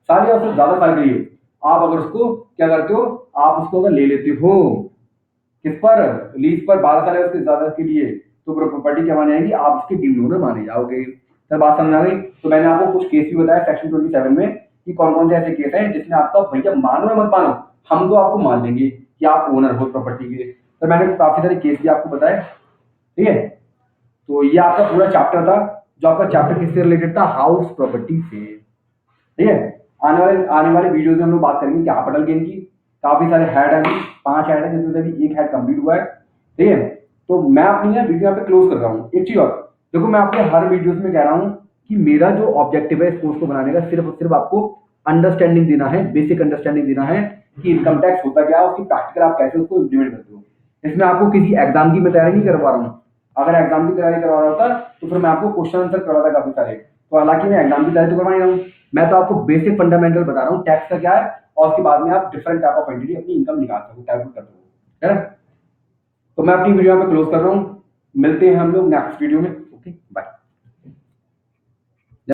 साल या उससे ज्यादा साल के लिए आप अगर उसको क्या करते हो, आप उसको अगर ले लेते हो किस पर? लीज पर 12 साल या उससे ज्यादा के लिए, तो प्रॉपर्टी क्या मानी जाएगी? आप उसके डीम्ड ओनर माने जाओगे। सर बात समझ आ गई? तो मैंने आपको कुछ केस भी बताया सेक्शन 27 में कि कौन कौन से ऐसे केस हैं जिसमें आपका भैया मानो या मत मानो, हम तो आपको मान लेंगे कि आप ओनर हो प्रॉपर्टी के। तो मैंने काफी सारे केस भी आपको बताए। ठीक है। तो ये आपका पूरा चैप्टर था, जो आपका चैप्टर किससे रिलेटेड था? हाउस प्रॉपर्टी से। ठीक है। आने वाले वीडियोस में हम लोग बात करेंगे कैपिटल गेन की। काफी सारे हेड है, 5 हेड है, जिसमें से अभी एक हेड कंप्लीट हुआ है। ठीक है। तो मैं अपनी वीडियो यहाँ पे क्लोज कर रहा हूँ। एक चीज और देखो, मैं आपके हर वीडियोस में कह रहा हूँ कि मेरा जो ऑब्जेक्टिव है इस कोर्स को बनाने का सिर्फ और सिर्फ आपको अंडरस्टैंडिंग देना है, बेसिक अंडरस्टैंडिंग देना है कि इनकम टैक्स होता क्या है, उसकी प्रैक्टिकल आप कैसे उसको इम्प्लीमेंट करते हो। इसमें आपको किसी एग्जाम की मैं तैयारी नहीं करवा रहा हूँ। अगर एग्जाम की तैयारी करवा रहा होता तो फिर मैं आपको क्वेश्चन आंसर करवाता काफी सारे। तो हालांकि मैं एग्जाम की तैयारी तो करवा नहीं रहा हूँ, मैं तो आपको बेसिक फंडामेंटल बता रहा हूँ टैक्स का क्या है, और उसके बाद में आप डिफरेंट टाइप ऑफ एंटिटी अपनी इनकम निकाल सको, कैलकुलेट कर सको, है ना। तो मैं अपनी वीडियो में क्लोज कर रहा हूँ, मिलते हैं हम लोग नेक्स्ट वीडियो में। Okay bye.